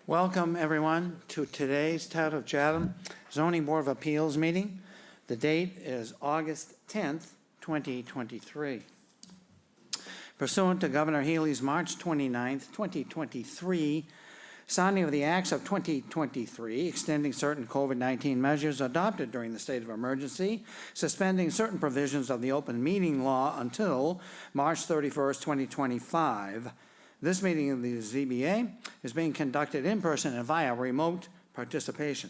Welcome, everyone, to today's Town of Chatham Zoning Board of Appeals meeting. The date is August 10th, 2023. Pursuant to Governor Healy's March 29th, 2023, signing of the Acts of 2023, extending certain COVID-19 measures adopted during the state of emergency, suspending certain provisions of the open meeting law until March 31st, 2025. This meeting of the ZBA is being conducted in person and via remote participation.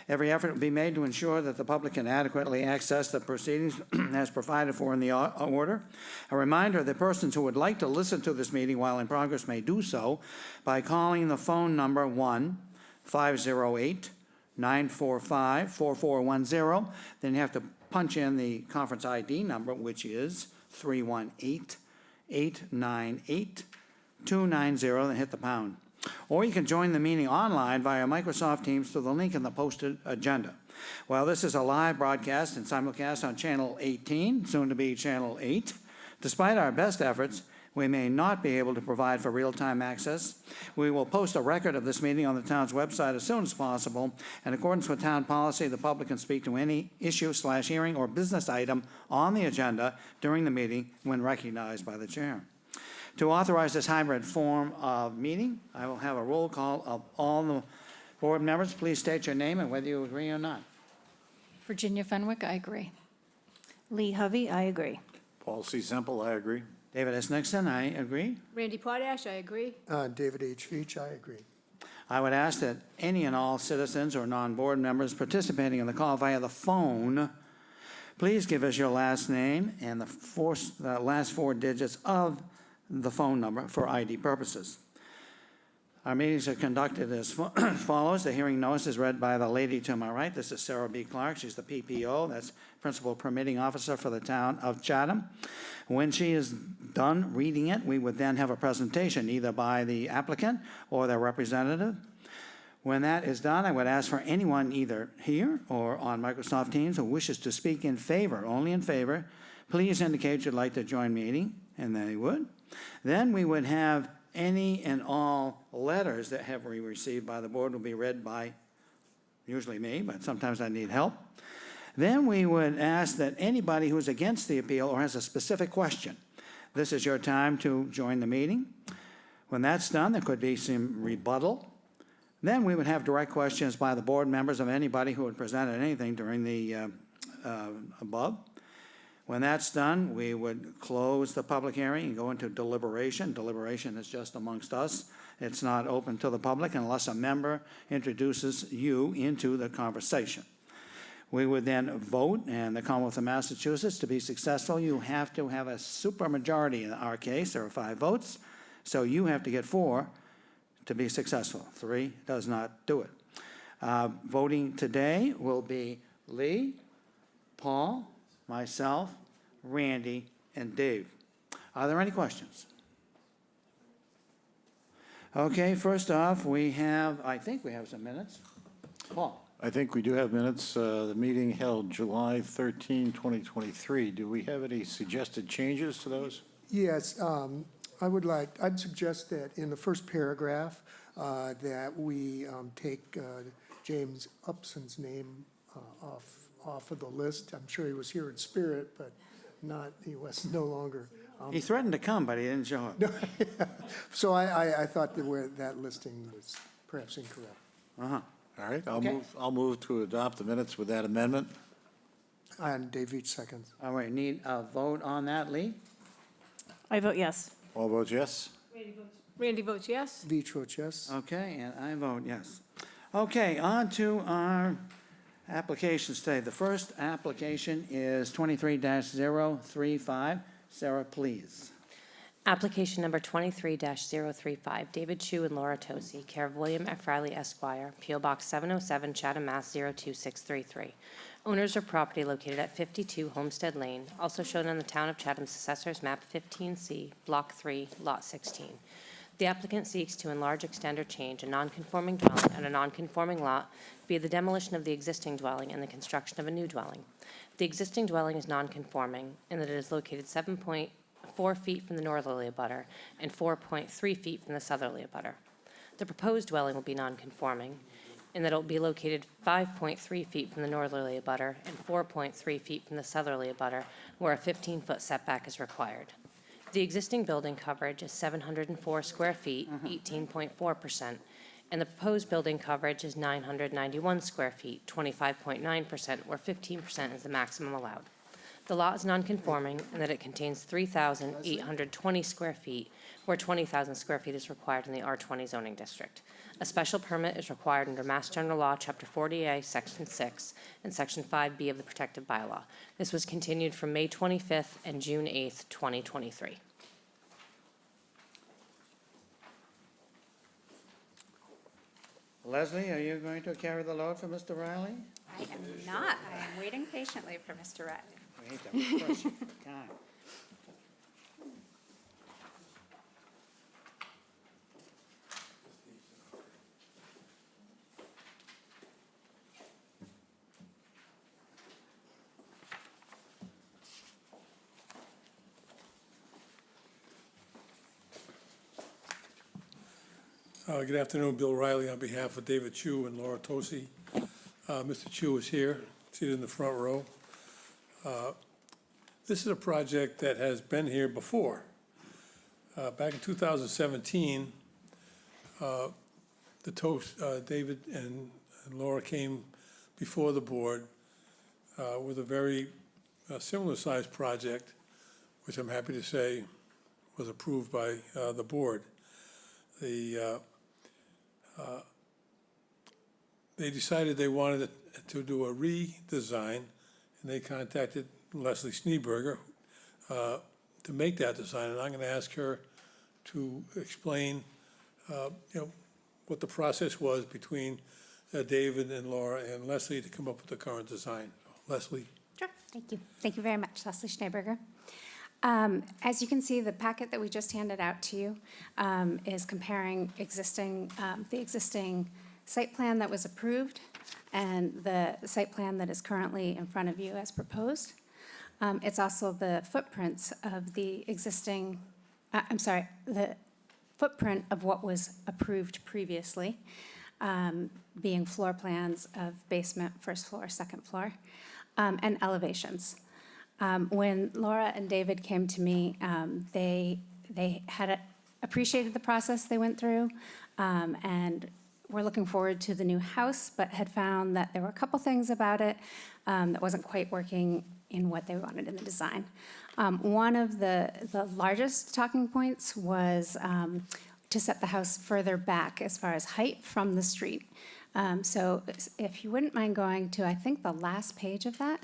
Every effort will be made to ensure that the public can adequately access the proceedings as provided for in the order. A reminder that persons who would like to listen to this meeting while in progress may do so by calling the phone number 1-508-945-4410. Then you have to punch in the conference ID number, which is 318-898-290, and hit the pound. Or you can join the meeting online via Microsoft Teams through the link in the posted agenda. While this is a live broadcast and simulcast on Channel 18, soon to be Channel 8, despite our best efforts, we may not be able to provide for real-time access. We will post a record of this meeting on the town's website as soon as possible. In accordance with town policy, the public can speak to any issue/hearing or business item on the agenda during the meeting when recognized by the chair. To authorize this hybrid form of meeting, I will have a roll call of all the board members. Please state your name and whether you agree or not. Virginia Fenwick, I agree. Lee Hovey, I agree. Paul C. Semple, I agree. David S. Nixon, I agree. Randy Potash, I agree. David H. Veach, I agree. I would ask that any and all citizens or non-board members participating in the call via the phone, please give us your last name and the last four digits of the phone number for ID purposes. Our meetings are conducted as follows. The hearing notice is read by the lady to my right. This is Sarah B. Clark. She's the PPO, that's Principal Permitting Officer for the town of Chatham. When she is done reading it, we would then have a presentation either by the applicant or their representative. When that is done, I would ask for anyone either here or on Microsoft Teams who wishes to speak in favor, only in favor, please indicate you'd like to join meeting, and they would. Then we would have any and all letters that have we received by the board will be read by usually me, but sometimes I need help. Then we would ask that anybody who's against the appeal or has a specific question, this is your time to join the meeting. When that's done, there could be some rebuttal. Then we would have direct questions by the board members of anybody who had presented anything during the above. When that's done, we would close the public hearing and go into deliberation. Deliberation is just amongst us. It's not open to the public unless a member introduces you into the conversation. We would then vote, and the Commonwealth of Massachusetts, to be successful, you have to have a supermajority. In our case, there are 5 votes, so you have to get 4 to be successful. 3 does not do it. Voting today will be Lee, Paul, myself, Randy, and Dave. Are there any questions? Okay, first off, I think we have some minutes. Paul. I think we do have minutes. The meeting held July 13, 2023. Do we have any suggested changes to those? Yes, I'd suggest that in the first paragraph that we take James Upson's name off of the list. I'm sure he was here in spirit, but he was no longer. He threatened to come, but he didn't show up. So I thought that listing was perhaps incorrect. Uh-huh. All right, Okay. I'll move to adopt the minutes with that amendment. And Dave Veach seconds. All right, need a vote on that, Lee? I vote yes. All votes yes. Randy votes yes. Veach votes yes. Okay, and I vote yes. Okay, on to our applications today. The first application is 23-035. Sarah, please. Application number 23-035, David Chu and Laura Tosi, care of William F. Riley Esquire, P.O. Box 707, Chatham, Mass. 02633. Owners of property located at 52 Homestead Lane, also shown on the Town of Chatham's Assessor's Map 15C, Block 3, Lot 16. The applicant seeks to enlarge, extend, or change a non-conforming dwelling on a non-conforming lot via the demolition of the existing dwelling and the construction of a new dwelling. The existing dwelling is non-conforming in that it is located 7.4 feet from the northerly abutter and 4.3 feet from the southerly abutter. The proposed dwelling will be nonconforming in that it will be located 5.3 feet from the northerly abutter and 4.3 feet from the southerly abutter, where a 15-foot setback is required. The existing building coverage is 704 square feet, 18.4%, and the proposed building coverage is 991 square feet, 25.9%, where 15% is the maximum allowed. The lot is nonconforming in that it contains 3,820 square feet, where 20,000 square feet is required in the R20 zoning district. A special permit is required under Mass General Law, Chapter 40A, Section 6, and Section 5B of the Protective Bylaw. This was continued from May 25th and June 8th, 2023. Leslie, are you going to carry the load for Mr. Riley? I am not. I am waiting patiently for Mr. Riley. We hate to push you for time. Good afternoon, Bill Riley on behalf of David Chu and Laura Tosi. Mr. Chu is here, seated in the front row. This is a project that has been here before. Back in 2017, David and Laura came before the board with a very similar sized project, which I'm happy to say was approved by the board. They decided they wanted to do a redesign, and they contacted Leslie Schneeberger to make that design. And I'm going to ask her to explain, what the process was between David and Laura and Leslie to come up with the current design. Leslie. Sure. Thank you. Thank you very much, Leslie Schneeberger. As you can see, the packet that we just handed out to you is comparing the existing site plan that was approved and the site plan that is currently in front of you as proposed. It's also the footprints of the existing, the footprint of what was approved previously, being floor plans of basement, first floor, second floor, and elevations. When Laura and David came to me, they had appreciated the process they went through, and were looking forward to the new house, but had found that there were a couple things about it that wasn't quite working in what they wanted in the design. One of the largest talking points was to set the house further back as far as height from the street. So if you wouldn't mind going to, I think, the last page of that.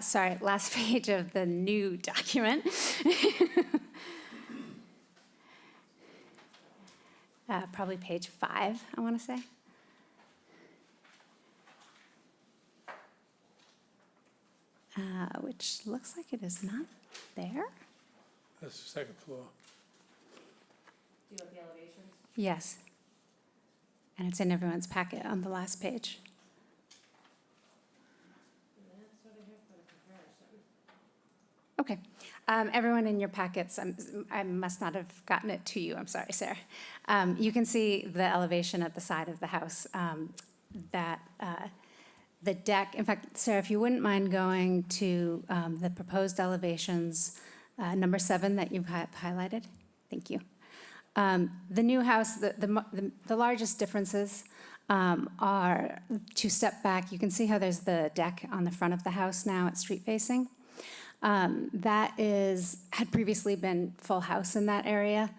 Sorry, last page of the new document. Probably page 5, I want to say. Which looks like it is not there. That's the second floor. Do you have the elevations? Yes. And it's in everyone's packet on the last page. Okay. Everyone in your packets, I must not have gotten it to you. I'm sorry, Sarah. You can see the elevation at the side of the house, the deck. In fact, Sarah, if you wouldn't mind going to the proposed elevations, number 7 that you've highlighted. Thank you. The new house, the largest differences are to step back. You can see how there's the deck on the front of the house now at street facing. That had previously been full house in that area,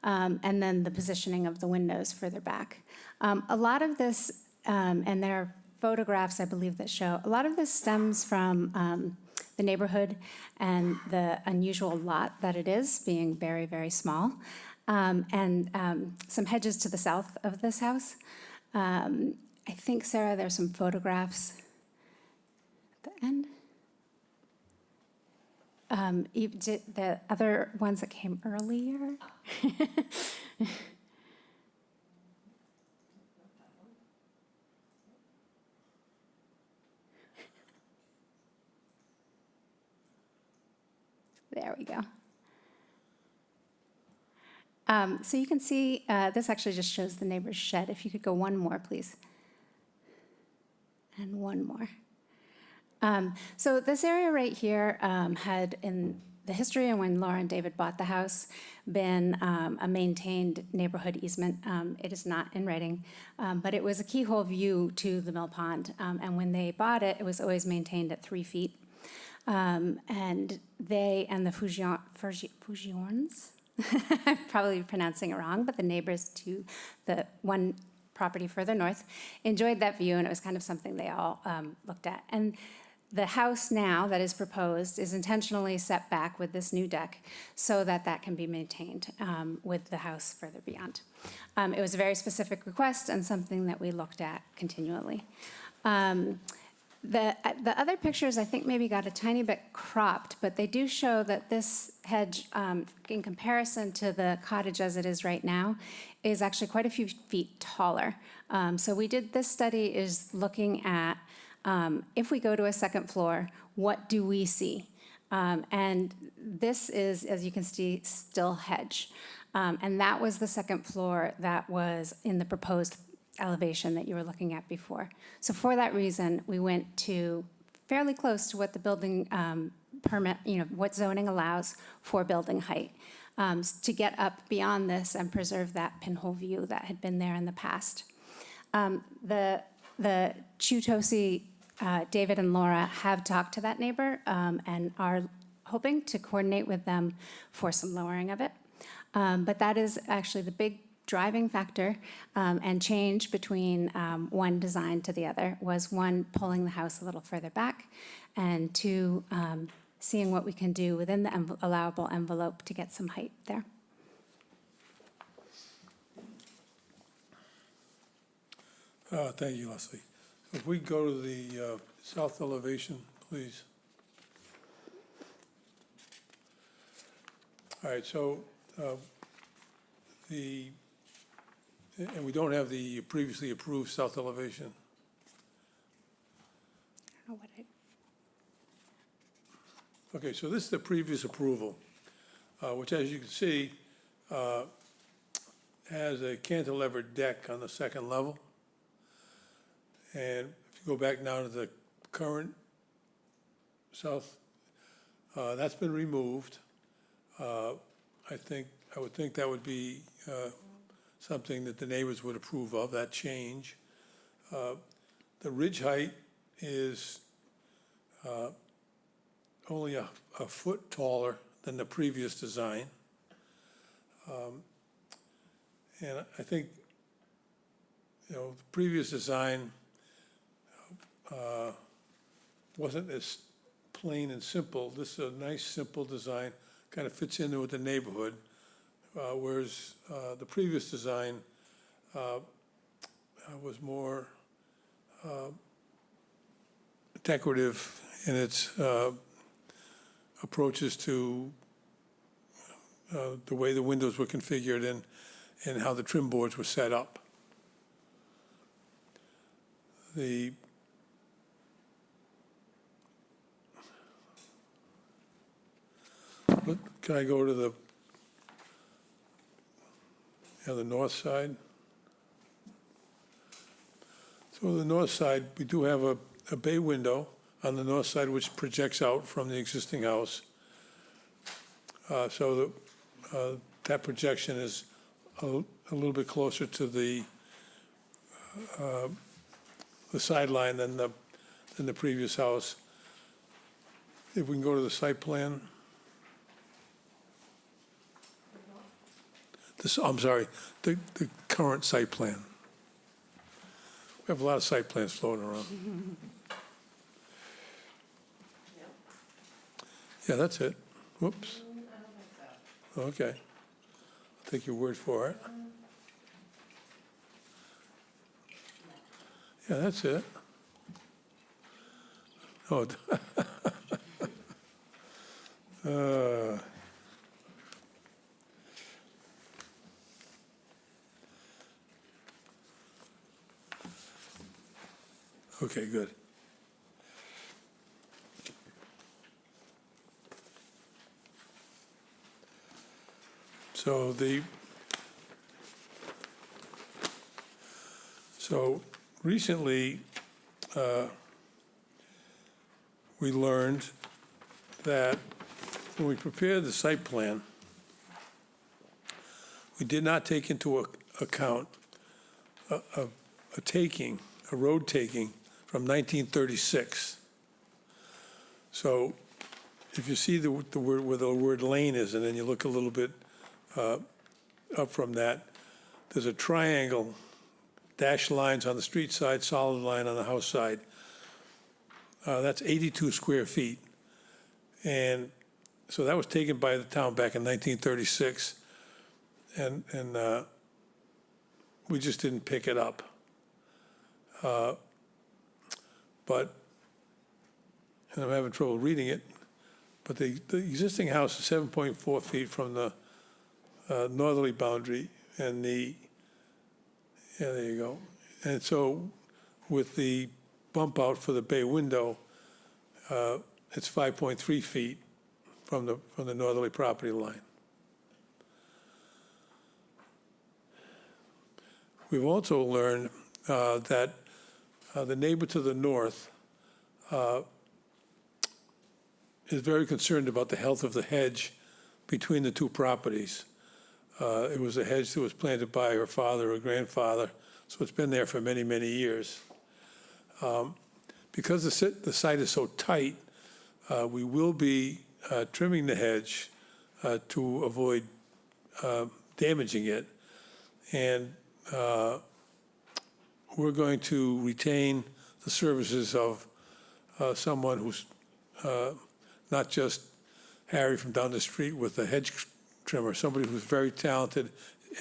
and then the positioning of the windows further back. A lot of this, and there are photographs, I believe, that show, a lot of this stems from the neighborhood and the unusual lot that it is, being very, very small, and some hedges to the south of this house. I think, Sarah, there's some photographs at the end. The other ones that came earlier. There we go. So you can see, this actually just shows the neighbor's shed. If you could go one more, please. And one more. So this area right here had, in the history and when Laura and David bought the house, been a maintained neighborhood easement. It is not in writing, but it was a keyhole view to the mill pond. And when they bought it, it was always maintained at 3 feet. And they and the Fugiorns, I'm probably pronouncing it wrong, but the neighbors to the one property further north enjoyed that view, and it was kind of something they all looked at. And the house now that is proposed is intentionally set back with this new deck so that that can be maintained with the house further beyond. It was a very specific request and something that we looked at continually. The other pictures, I think, maybe got a tiny bit cropped, but they do show that this hedge, in comparison to the cottage as it is right now, is actually quite a few feet taller. So we did, this study is looking at, if we go to a second floor, what do we see? And this is, as you can see, still hedge. And that was the second floor that was in the proposed elevation that you were looking at before. So for that reason, we went to fairly close to what the building permit, what zoning allows for building height, to get up beyond this and preserve that pinhole view that had been there in the past. The Chutosi, David and Laura have talked to that neighbor and are hoping to coordinate with them for some lowering of it. But that is actually the big driving factor and change between one design to the other was, one, pulling the house a little further back, and two, seeing what we can do within the allowable envelope to get some height there. Thank you, Leslie. If we go to the south elevation, please. All right, so and we don't have the previously approved south elevation. I don't know what Okay, so this is the previous approval, which, as you can see, has a cantilevered deck on the second level. And if you go back now to the current south, that's been removed. I would think that would be something that the neighbors would approve of, that change. The ridge height is only a foot taller than the previous design. And I think, the previous design wasn't as plain and simple. This is a nice, simple design, kind of fits in with the neighborhood, whereas the previous design was more decorative in its approaches to the way the windows were configured and how the trim boards were set up. Can I go to the north side? So on the north side, we do have a bay window on the north side which projects out from the existing house. So that projection is a little bit closer to the sideline than the previous house. If we can go to the site plan. I'm sorry, the current site plan. We have a lot of site plans floating around. Yeah, that's it. Whoops. Okay. I'll take your word for it. Yeah, that's it. Oh. Okay, good. So So recently, we learned that when we prepared the site plan, we did not take into account a road taking from 1936. So if you see the word, where the word lane is, and then you look a little bit up from that, there's a triangle, dashed lines on the street side, solid line on the house side. That's 82 square feet. And so that was taken by the town back in 1936. And we just didn't pick it up. But, and I'm having trouble reading it, but the existing house is 7.4 feet from the northerly boundary, and yeah, there you go. And so with the bump out for the bay window, it's 5.3 feet from the northerly property line. We've also learned that the neighbor to the north is very concerned about the health of the hedge between the two properties. It was a hedge that was planted by her father or grandfather, so it's been there for many, many years. Because the site is so tight, we will be trimming the hedge to avoid damaging it. And we're going to retain the services of someone who's not just Harry from down the street with the hedge trimmer, somebody who's very talented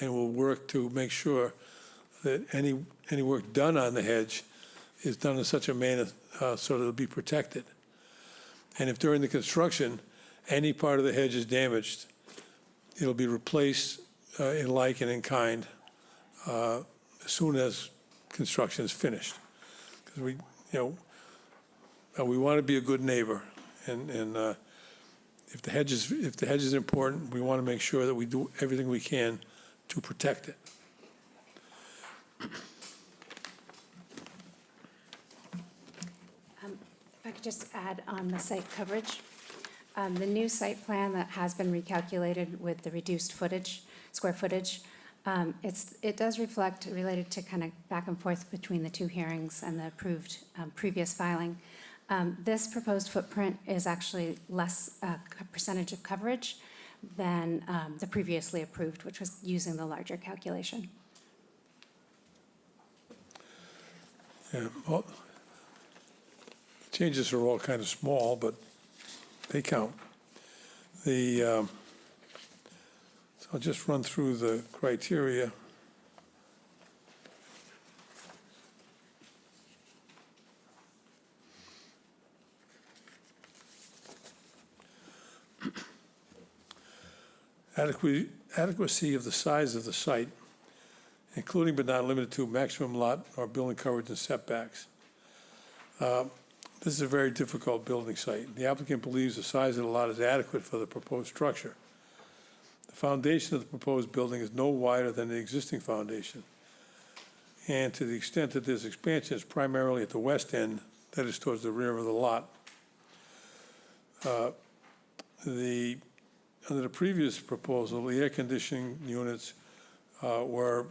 and will work to make sure that any work done on the hedge is done in such a manner so that it'll be protected. And if during the construction, any part of the hedge is damaged, it'll be replaced in like and in kind as soon as construction is finished. Because we want to be a good neighbor, and if the hedge is important, we want to make sure that we do everything we can to protect it. If I could just add on the site coverage. The new site plan that has been recalculated with the reduced square footage, it does reflect, related to kind of back and forth between the two hearings and the approved previous filing. This proposed footprint is actually less percentage of coverage than the previously approved, which was using the larger calculation. Yeah, well, changes are all kind of small, but they count. So I'll just run through the criteria. Adequacy of the size of the site, including but not limited to maximum lot or building coverage and setbacks. This is a very difficult building site. The applicant believes the size of the lot is adequate for the proposed structure. The foundation of the proposed building is no wider than the existing foundation. And to the extent that this expansion is primarily at the west end, that is towards the rear of the lot. Under the previous proposal, the air conditioning units were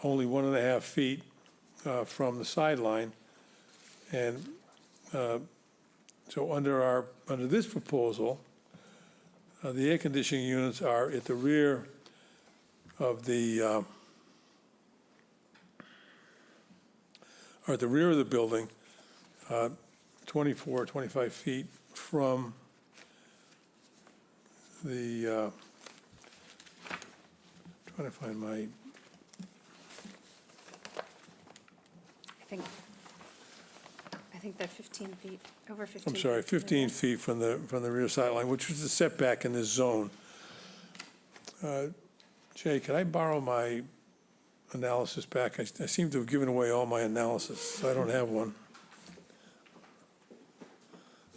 only 1.5 feet from the sideline. And so under this proposal, the air conditioning units are at the rear of the building, 25 feet from the, trying to find my, I think they're 15 feet, over 15. I'm sorry, 15 feet from the rear sideline, which was the setback in this zone. Jay, can I borrow my analysis back? I seem to have given away all my analysis, so I don't have one.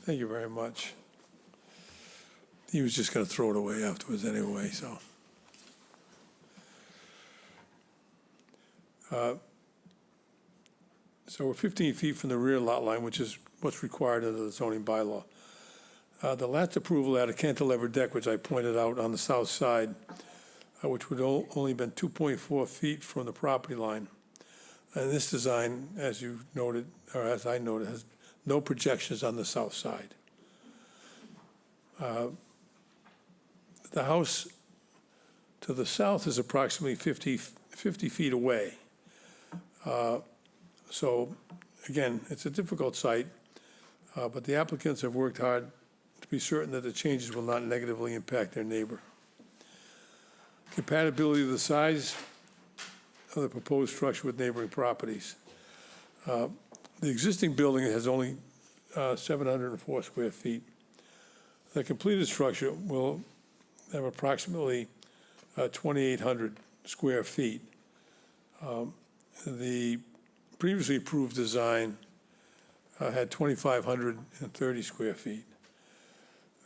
Thank you very much. He was just going to throw it away afterwards anyway, so. So we're 15 feet from the rear lot line, which is what's required under the zoning bylaw. The last approval had a cantilever deck, which I pointed out on the south side, which would only been 2.4 feet from the property line. And this design, as you noted, or as I noted, has no projections on the south side. The house to the south is approximately 50 feet away. So, again, it's a difficult site, but the applicants have worked hard to be certain that the changes will not negatively impact their neighbor. Compatibility of the size of the proposed structure with neighboring properties. The existing building has only 704 square feet. The completed structure will have approximately 2,800 square feet. The previously approved design had 2,530 square feet.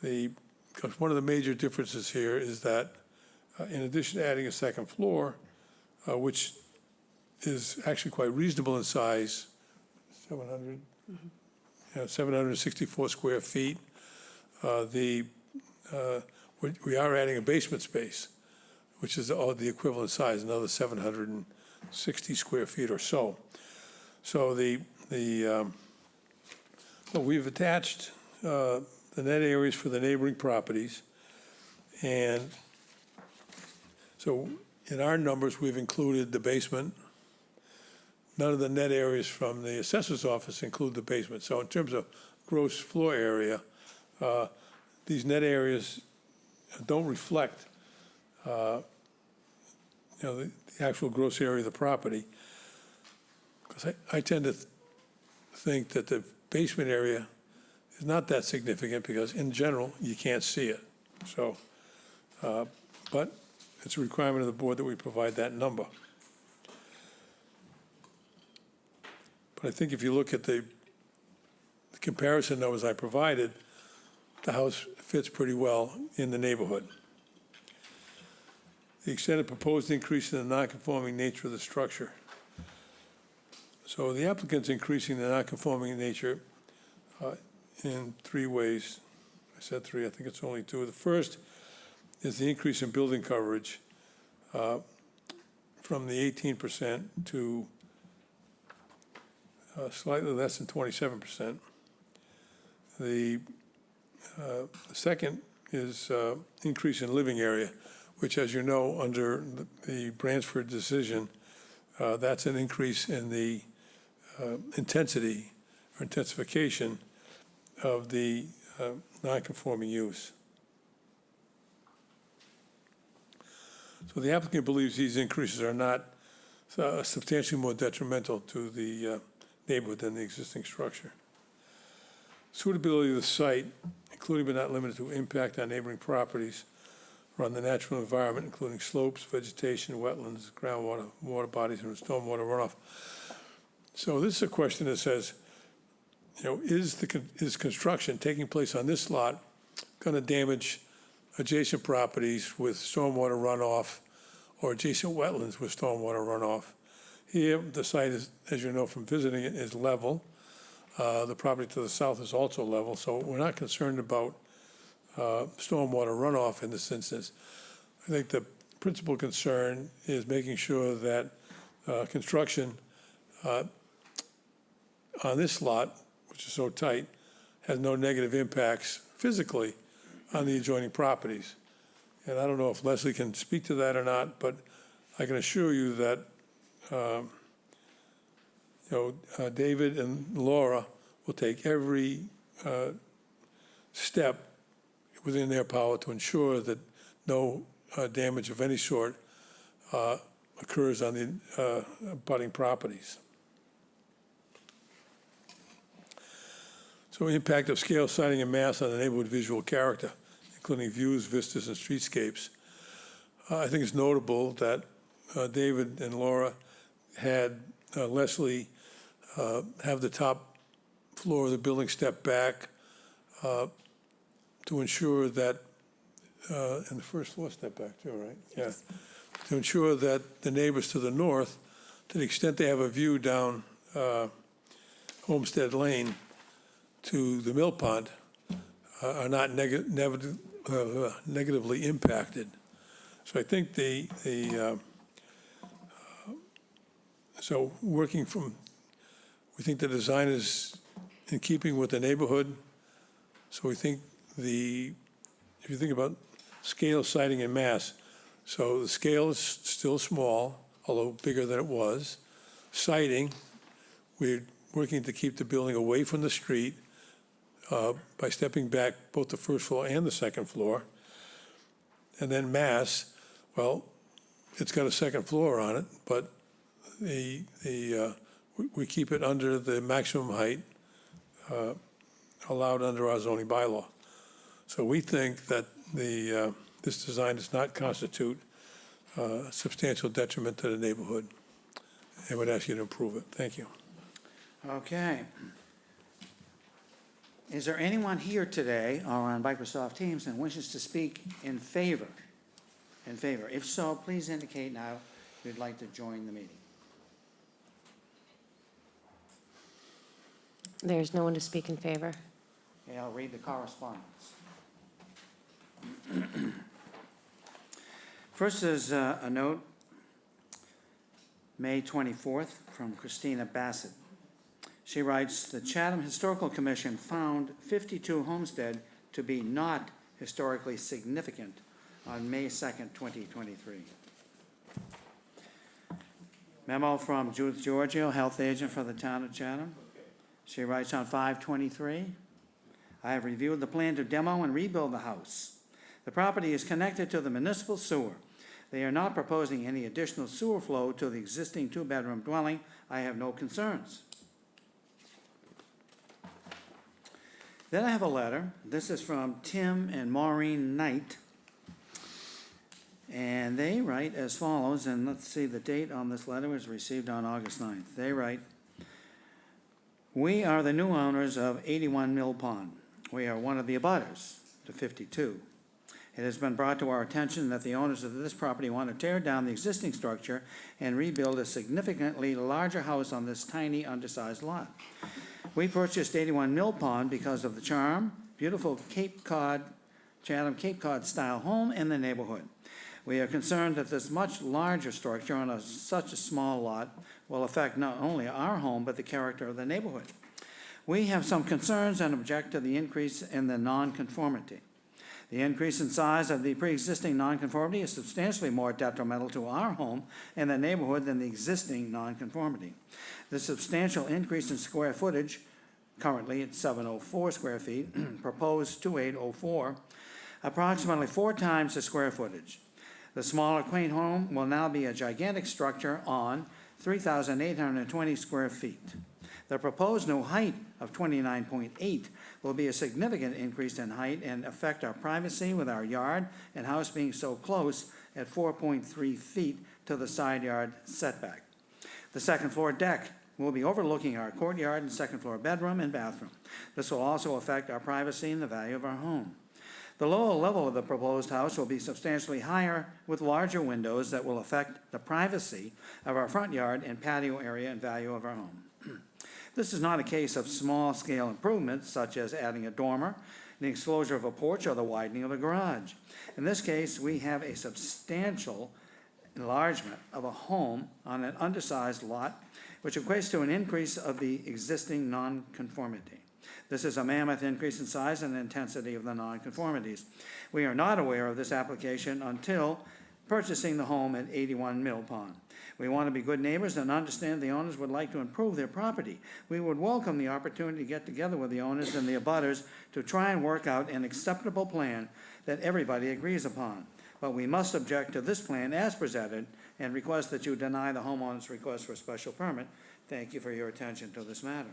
Because one of the major differences here is that in addition to adding a second floor, which is actually quite reasonable in size, 764 square feet, we are adding a basement space, which is the equivalent size, another 760 square feet or so. So we've attached the net areas for the neighboring properties, and so in our numbers, we've included the basement. None of the net areas from the assessor's office include the basement. So in terms of gross floor area, these net areas don't reflect the actual gross area of the property. Because I tend to think that the basement area is not that significant because in general, you can't see it. So, but it's a requirement of the board that we provide that number. But I think if you look at the comparison numbers I provided, the house fits pretty well in the neighborhood. The extended proposed increase in the non-conforming nature of the structure. So the applicant's increasing the non-conforming nature in three ways. I said three, I think it's only two. The first is the increase in building coverage from the 18% to slightly less than 27%. The second is increase in living area, which, as you know, under the Bransford decision, that's an increase in the intensity or intensification of the non-conforming use. So the applicant believes these increases are not substantially more detrimental to the neighborhood than the existing structure. Suitability of the site, including but not limited to impact on neighboring properties or on the natural environment, including slopes, vegetation, wetlands, groundwater, water bodies, and stormwater runoff. So this is a question that says, is construction taking place on this lot going to damage adjacent properties with stormwater runoff or adjacent wetlands with stormwater runoff? Here, the site is, as you know from visiting it, is level. The property to the south is also level, so we're not concerned about stormwater runoff in this instance. I think the principal concern is making sure that construction on this lot, which is so tight, has no negative impacts physically on the adjoining properties. And I don't know if Leslie can speak to that or not, but I can assure you that David and Laura will take every step within their power to ensure that no damage of any sort occurs on the abutting properties. So impact of scale, siting, and mass on the neighborhood visual character, including views, vistas, and streetscapes. I think it's notable that David and Laura had Leslie have the top floor of the building step back to ensure that, and the first floor step back too, right? Yeah. To ensure that the neighbors to the north, to the extent they have a view down Homestead Lane to the mill pond are not negatively impacted. So I think so working from, we think the design is in keeping with the neighborhood. So we think if you think about scale, siting, and mass, so the scale is still small, although bigger than it was. Siting, we're working to keep the building away from the street by stepping back both the first floor and the second floor. And then mass, well, it's got a second floor on it, but we keep it under the maximum height allowed under our zoning bylaw. So we think that this design does not constitute substantial detriment to the neighborhood. I would ask you to approve it. Thank you. Okay. Is there anyone here today or on Microsoft Teams that wishes to speak in favor? In favor? If so, please indicate now if you'd like to join the meeting. There's no one to speak in favor. Okay, I'll read the correspondence. First is a note, May 24th, from Christina Bassett. She writes, "The Chatham Historical Commission found 52 Homestead to be not historically significant on May 2nd, 2023. Memo from Judith Giorgio, health agent for the town of Chatham. She writes on 5/23, "I have reviewed the plan to demo and rebuild the house. The property is connected to the municipal sewer. They are not proposing any additional sewer flow to the existing two-bedroom dwelling. I have no concerns." Then I have a letter. This is from Tim and Maureen Knight. And they write as follows, and let's see, the date on this letter was received on August 9th. They write, "We are the new owners of 81 Mill Pond. We are one of the abutters to 52. It has been brought to our attention that the owners of this property want to tear down the existing structure and rebuild a significantly larger house on this tiny, undersized lot. We purchased 81 Mill Pond because of the charm, beautiful Chatham Cape Cod style home in the neighborhood. We are concerned that this much larger structure on such a small lot will affect not only our home, but the character of the neighborhood. We have some concerns and object to the increase in the nonconformity. The increase in size of the pre-existing nonconformity is substantially more detrimental to our home and the neighborhood than the existing nonconformity. The substantial increase in square footage, currently at 704 square feet, proposed 2804, approximately 4 times the square footage. The smaller quaint home will now be a gigantic structure on 3,820 square feet. The proposed new height of 29.8 will be a significant increase in height and affect our privacy with our yard and house being so close at 4.3 feet to the side yard setback. The second floor deck will be overlooking our courtyard and second floor bedroom and bathroom. This will also affect our privacy and the value of our home. The lower level of the proposed house will be substantially higher with larger windows that will affect the privacy of our front yard and patio area and value of our home. This is not a case of small-scale improvements such as adding a dormer, the enclosure of a porch, or the widening of a garage. In this case, we have a substantial enlargement of a home on an undersized lot, which equates to an increase of the existing nonconformity. This is a mammoth increase in size and intensity of the nonconformities. We are not aware of this application until purchasing the home at 81 Mill Pond. We want to be good neighbors and understand the owners would like to improve their property. We would welcome the opportunity to get together with the owners and the abutters to try and work out an acceptable plan that everybody agrees upon. But we must object to this plan as presented and request that you deny the homeowner's request for a special permit. Thank you for your attention to this matter."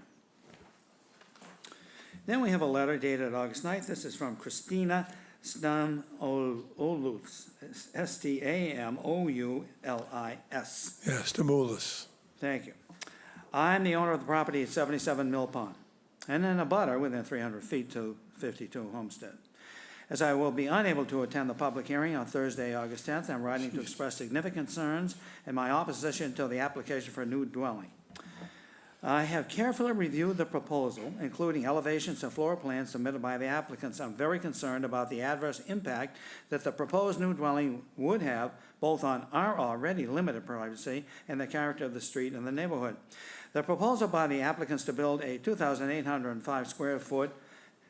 Then we have a letter dated August 9th. This is from Christina Stamoulis, Stamoulis. Yeah, Stamoulis. Thank you. I'm the owner of the property at 77 Mill Pond, and an abutter within 300 feet to 52 Homestead. As I will be unable to attend the public hearing on Thursday, August 10th, I'm writing to express significant concerns and my opposition to the application for a new dwelling. I have carefully reviewed the proposal, including elevations and floor plans submitted by the applicants. I'm very concerned about the adverse impact that the proposed new dwelling would have both on our already limited privacy and the character of the street and the neighborhood. The proposal by the applicants to build a 2,805 square foot,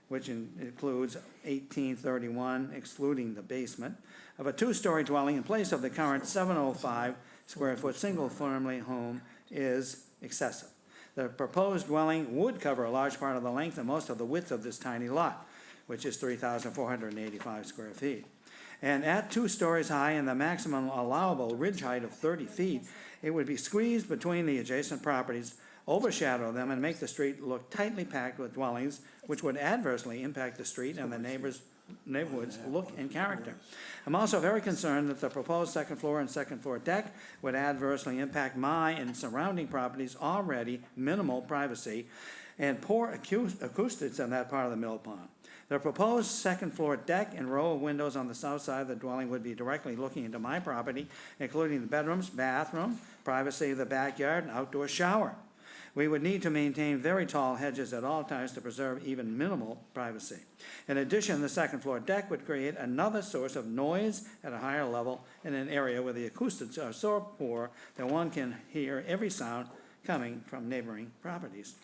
which includes 1831 excluding the basement, of a two-story dwelling in place of the current 705 square foot single-family home is excessive. The proposed dwelling would cover a large part of the length and most of the width of this tiny lot, which is 3,485 square feet. And at 2 stories high and the maximum allowable ridge height of 30 feet, it would be squeezed between the adjacent properties, overshadow them, and make the street look tightly packed with dwellings, which would adversely impact the street and the neighborhood's look and character. I'm also very concerned that the proposed second floor and second floor deck would adversely impact my and surrounding properties' already minimal privacy and poor acoustics in that part of the mill pond. The proposed second floor deck and row of windows on the south side of the dwelling would be directly looking into my property, including the bedrooms, bathroom, privacy of the backyard, and outdoor shower. We would need to maintain very tall hedges at all times to preserve even minimal privacy. In addition, the second floor deck would create another source of noise at a higher level in an area where the acoustics are so poor that one can hear every sound coming from neighboring properties.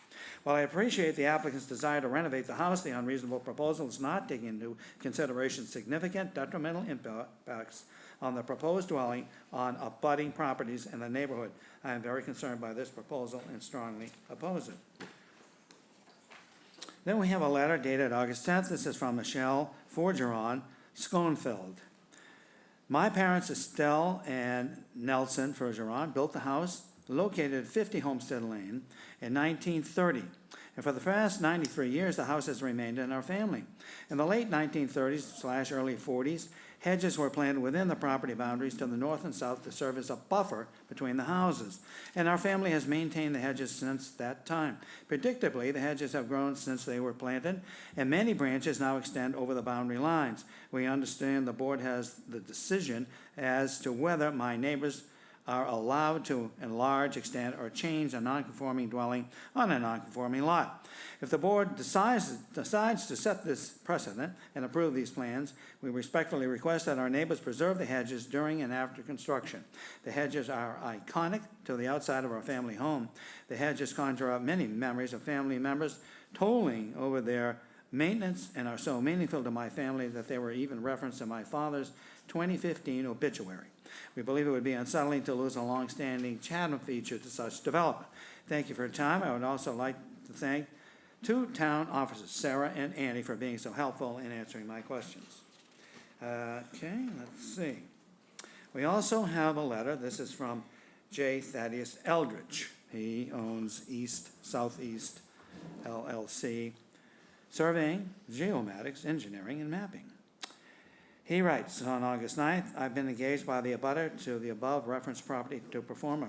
While I appreciate the applicant's desire to renovate the house, the unreasonable proposal is not taking into consideration significant detrimental impacts on the proposed dwelling on abutting properties in the neighborhood. I am very concerned by this proposal and strongly oppose it. Then we have a letter dated August 10th. This is from Michelle Forgeron, Schoenfeld. My parents, Estelle and Nelson Forgeron, built the house located at 50 Homestead Lane in 1930. And for the past 93 years, the house has remained in our family. In the late 1930s/early 40s, hedges were planted within the property boundaries to the north and south to serve as a buffer between the houses. And our family has maintained the hedges since that time. Predictably, the hedges have grown since they were planted, and many branches now extend over the boundary lines. We understand the board has the decision as to whether my neighbors are allowed to enlarge, extend, or change a nonconforming dwelling on a nonconforming lot. If the board decides to set this precedent and approve these plans, we respectfully request that our neighbors preserve the hedges during and after construction. The hedges are iconic to the outside of our family home. The hedges conjure up many memories of family members toiling over their maintenance and are so meaningful to my family that they were even referenced in my father's 2015 obituary. We believe it would be unsettling to lose a long-standing Chatham feature to such development. Thank you for your time. I would also like to thank 2 town officers, Sarah and Annie, for being so helpful in answering my questions. Okay, let's see. We also have a letter. This is from J. Thaddeus Eldridge. He owns Southeast LLC, surveying, geomatics, engineering, and mapping. He writes on August 9th, I've been engaged by the abutter to the above referenced property to perform a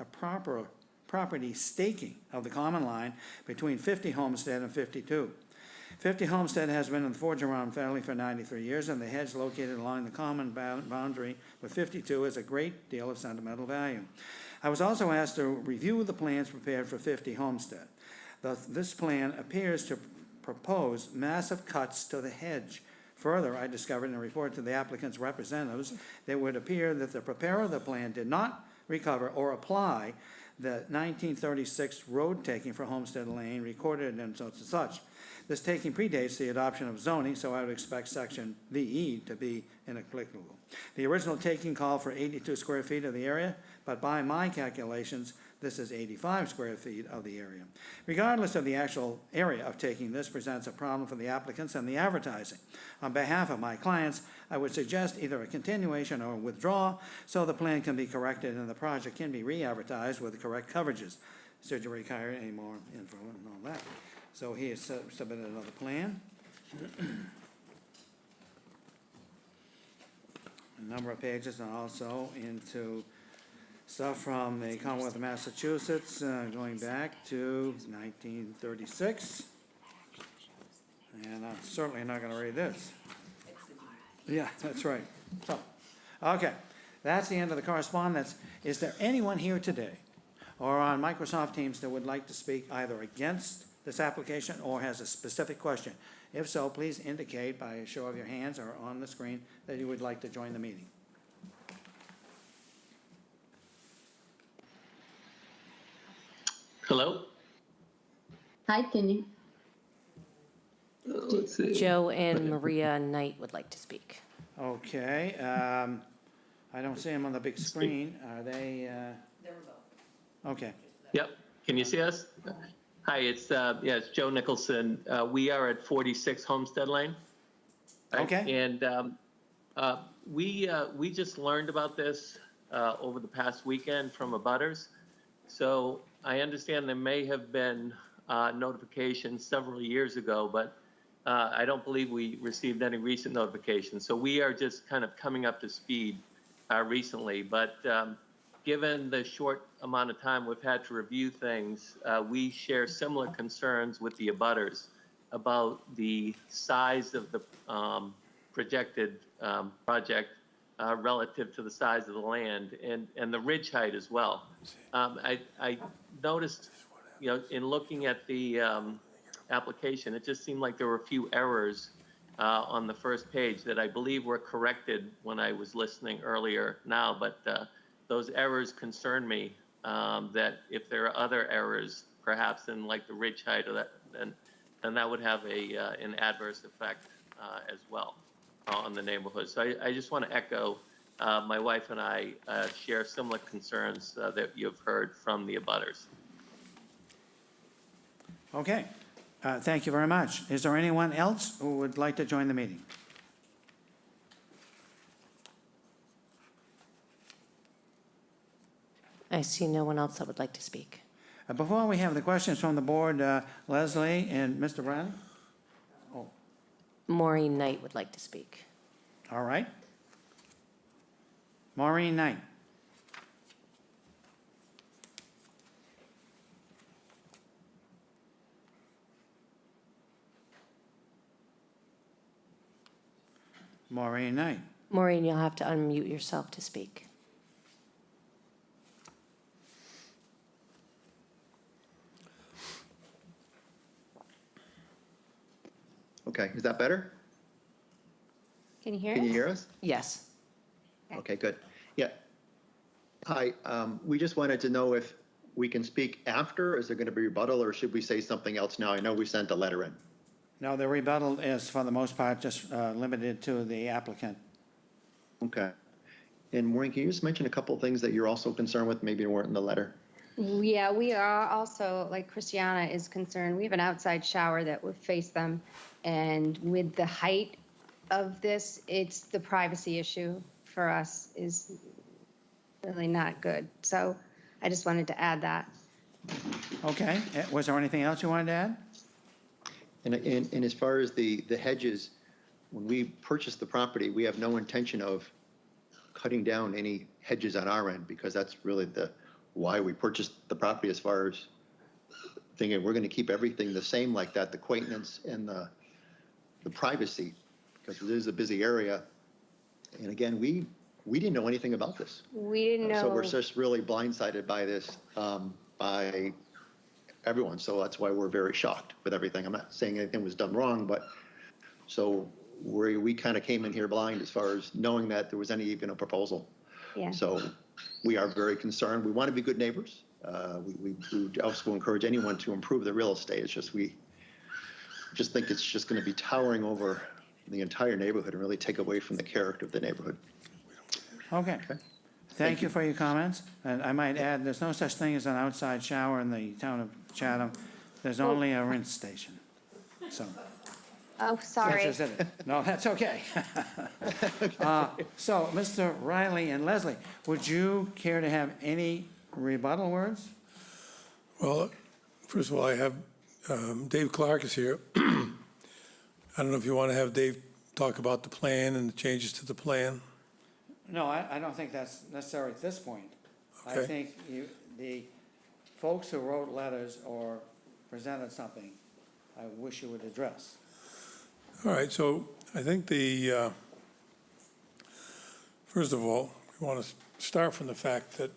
proper property staking of the common line between 50 Homestead and 52. 50 Homestead has been in the Forgeron family for 93 years, and the hedge located along the common boundary with 52 has a great deal of sentimental value. I was also asked to review the plans prepared for 50 Homestead. This plan appears to propose massive cuts to the hedge. Further, I discovered in a report to the applicant's representatives that it would appear that the preparer of the plan did not recover or apply the 1936 road taking for Homestead Lane recorded and such. This taking predates the adoption of zoning, so I would expect section VE to be inapplicable. The original taking called for 82 square feet of the area, but by my calculations, this is 85 square feet of the area. Regardless of the actual area of taking, this presents a problem for the applicants and the advertising. On behalf of my clients, I would suggest either a continuation or withdrawal so the plan can be corrected and the project can be re-advertised with the correct coverages. Should you require any more info and all that. So he has submitted another plan. A number of pages, and also into stuff from the Commonwealth of Massachusetts going back to 1936. And I'm certainly not going to read this. Yeah, that's right. So, okay, that's the end of the correspondence. Is there anyone here today or on Microsoft Teams that would like to speak either against this application or has a specific question? If so, please indicate by a show of your hands or on the screen that you would like to join the meeting. Hello? Hi, can you? Let's see. Joe and Maria Knight would like to speak. Okay, I don't see them on the big screen. Are they? They're both. Okay, Yep. Can you see us? Hi, it's Joe Nicholson. We are at 46 Homestead Lane. Right? Okay. And we just learned about this over the past weekend from abutters. So I understand there may have been notifications several years ago, but I don't believe we received any recent notifications. So we are just kind of coming up to speed recently. But given the short amount of time we've had to review things, we share similar concerns with the abutters about the size of the projected project relative to the size of the land and the ridge height as well. I noticed, in looking at the application, it just seemed like there were a few errors on the first page that I believe were corrected when I was listening earlier now, but those errors concern me, that if there are other errors, perhaps in like the ridge height, or that, then that would have an adverse effect as well on the neighborhood. So I just want to echo, my wife and I share similar concerns that you've heard from the abutters. okay. Thank you very much. Is there anyone else who would like to join the meeting? I see no one else that would like to speak. Before we have the questions from the board, Leslie and Mr. Brown? Oh, Maureen Knight would like to speak. all right. Maureen Knight. Maureen Knight. Maureen, you'll have to unmute yourself to speak. Okay, is that better? Can you hear Can you us? hear us? Yes. Okay, good. Yeah. Hi, we just wanted to know if we can speak after. Is there going to be rebuttal, or should we say something else now? I know we sent a letter in. No, the rebuttal is, for the most part, just limited to the applicant. Okay. And Maureen, can you just mention a couple of things that you're also concerned with, maybe weren't in the letter? Yeah, we are also, like Christiana is concerned, we have an outside shower that would face them. And with the height of this, it's the privacy issue for us is really not good. So I just wanted to add that. Okay, was there anything else you wanted to add? And as far as the hedges, when we purchased the property, we have no intention of cutting down any hedges on our end, because that's really why we purchased the property, as far as thinking we're going to keep everything the same like that, the quaintness and the privacy, because it is a busy area. And again, we didn't know anything about this. We didn't know. So we're just really blindsided by this, by everyone. So that's why we're very shocked with everything. I'm not saying anything was done wrong, but so we kind of came in here blind as far as knowing that there was even a proposal. Yeah. So we are very concerned. We want to be good neighbors. We also encourage anyone to improve their real estate. It's just we just think it's just going to be towering over the entire neighborhood and really take away from the character of the neighborhood. Okay. Thank you for your comments. And I might add, there's no such thing as an outside shower in the town of Chatham. There's only a rinse station. So. Oh, sorry. That's just it. No, that's okay. So, Mr. Riley and Leslie, would you care to have any rebuttal words? Well, first of all, I have, Dave Clark is here. I don't know if you want to have Dave talk about the plan and the changes to the plan. No, I don't think that's necessary at this point. I Okay. think the folks who wrote letters or presented something, I wish you would address. All right, so I think first of all, we want to start from the fact that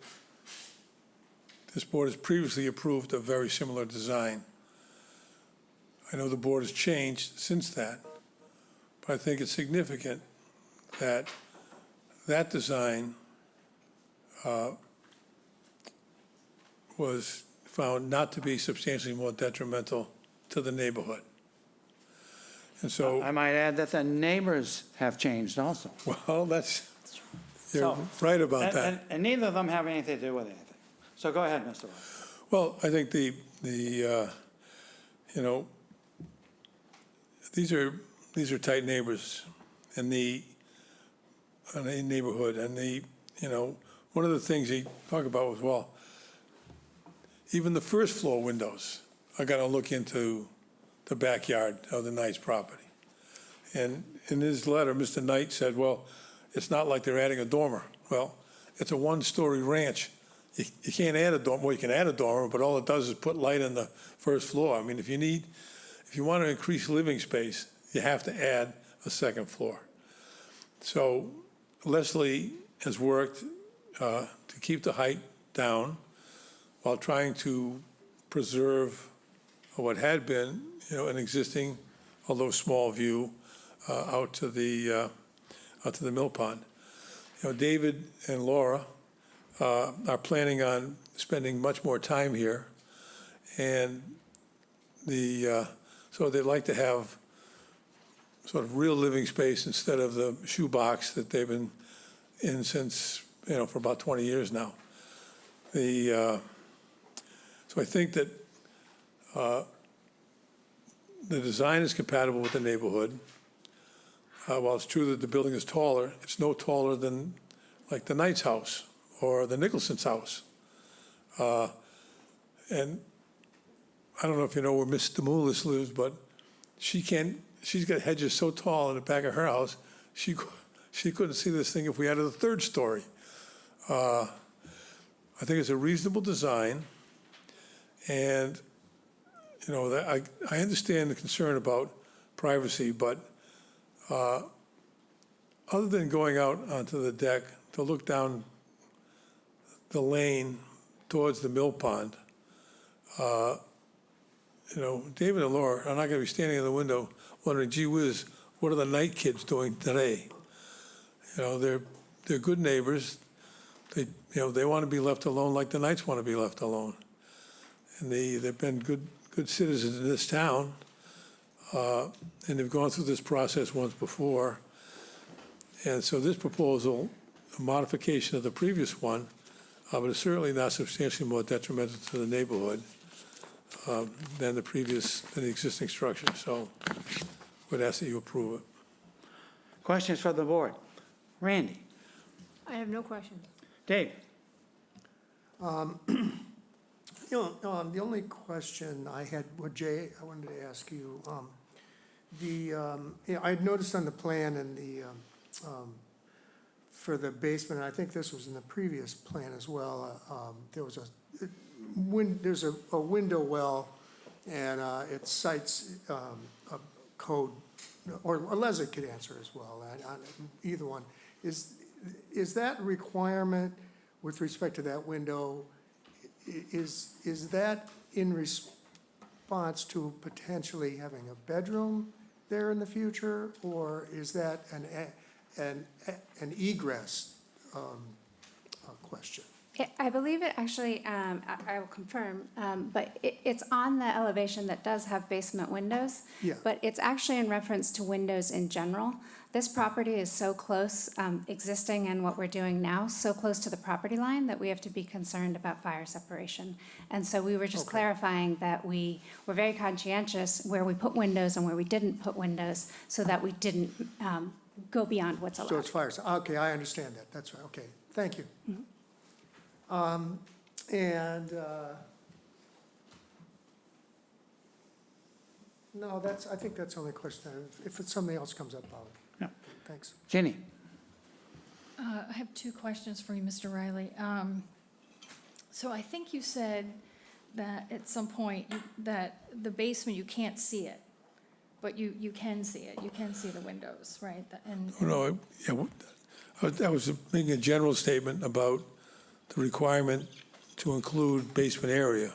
this board has previously approved a very similar design. I know the board has changed since that, but I think it's significant that that design was found not to be substantially more detrimental to the neighborhood. And so, I might add that the neighbors have changed also. well, you're So- right about that. And neither of them have anything to do with anything. So go ahead, Mr. Ross. Well, I think these are tight neighbors in the neighborhood, and one of the things he talked about was, well, even the first floor windows are gonna look into the backyard of the Knight's property. And in his letter, Mr. Knight said, well, it's not like they're adding a dormer. Well, it's a one-story ranch. You can't add a dormer, well, you can add a dormer, but all it does is put light on the first floor. I mean, if you want to increase living space, you have to add a second floor. So Leslie has worked to keep the height down while trying to preserve what had been, an existing, although small view out to the mill pond. David and Laura are planning on spending much more time here, and so they'd like to have sort of real living space instead of the shoebox that they've been in since, for about 20 years now. So I think that the design is compatible with the neighborhood. While it's true that the building is taller, it's no taller than like the Knight's house or the Nicholson's house. And I don't know if you know where Miss Demoulas lives, but she's got hedges so tall in the back of her house, she couldn't see this thing if we added a third story. I think it's a reasonable design, and I understand the concern about privacy, but other than going out onto the deck to look down the lane towards the mill pond, David and Laura are not going to be standing in the window wondering, gee whiz, what are the Knight kids doing today? They're good neighbors. They want to be left alone like the Knights want to be left alone. And they've been good citizens in this town, and they've gone through this process once before. And so this proposal, a modification of the previous one, but it's certainly not substantially more detrimental to the neighborhood than the existing structure. So would ask that you approve it. Questions from the board? Randy? I have no questions. Dave? The only question I had, Jay, I wanted to ask you, I noticed on the plan and for the basement, and I think this was in the previous plan as well, there's a window well, and it cites a code, or Leslie could answer as well, either one. Is that requirement with respect to that window, is that in response to potentially having a bedroom there in the future, or is that an egress question? I believe it actually, I will confirm, but it's on the elevation that does have basement windows. Yeah. But it's actually in reference to windows in general. This property is so close, existing and what we're doing now, so close to the property line that we have to be concerned about fire separation. And so we were just clarifying that we were very conscientious where we put windows and where we didn't put windows, so that we didn't go beyond what's allowed. So it's fire, okay, I understand that, that's right, okay, thank you. No, I think that's the only question. If it's something else comes up, I'll, Yeah. thanks. Ginny? I have two questions for you, Mr. Riley. So I think you said that at some point, that the basement, you can't see it, but you can see it. You can see the windows, right? I was making a general statement about the requirement to include basement area.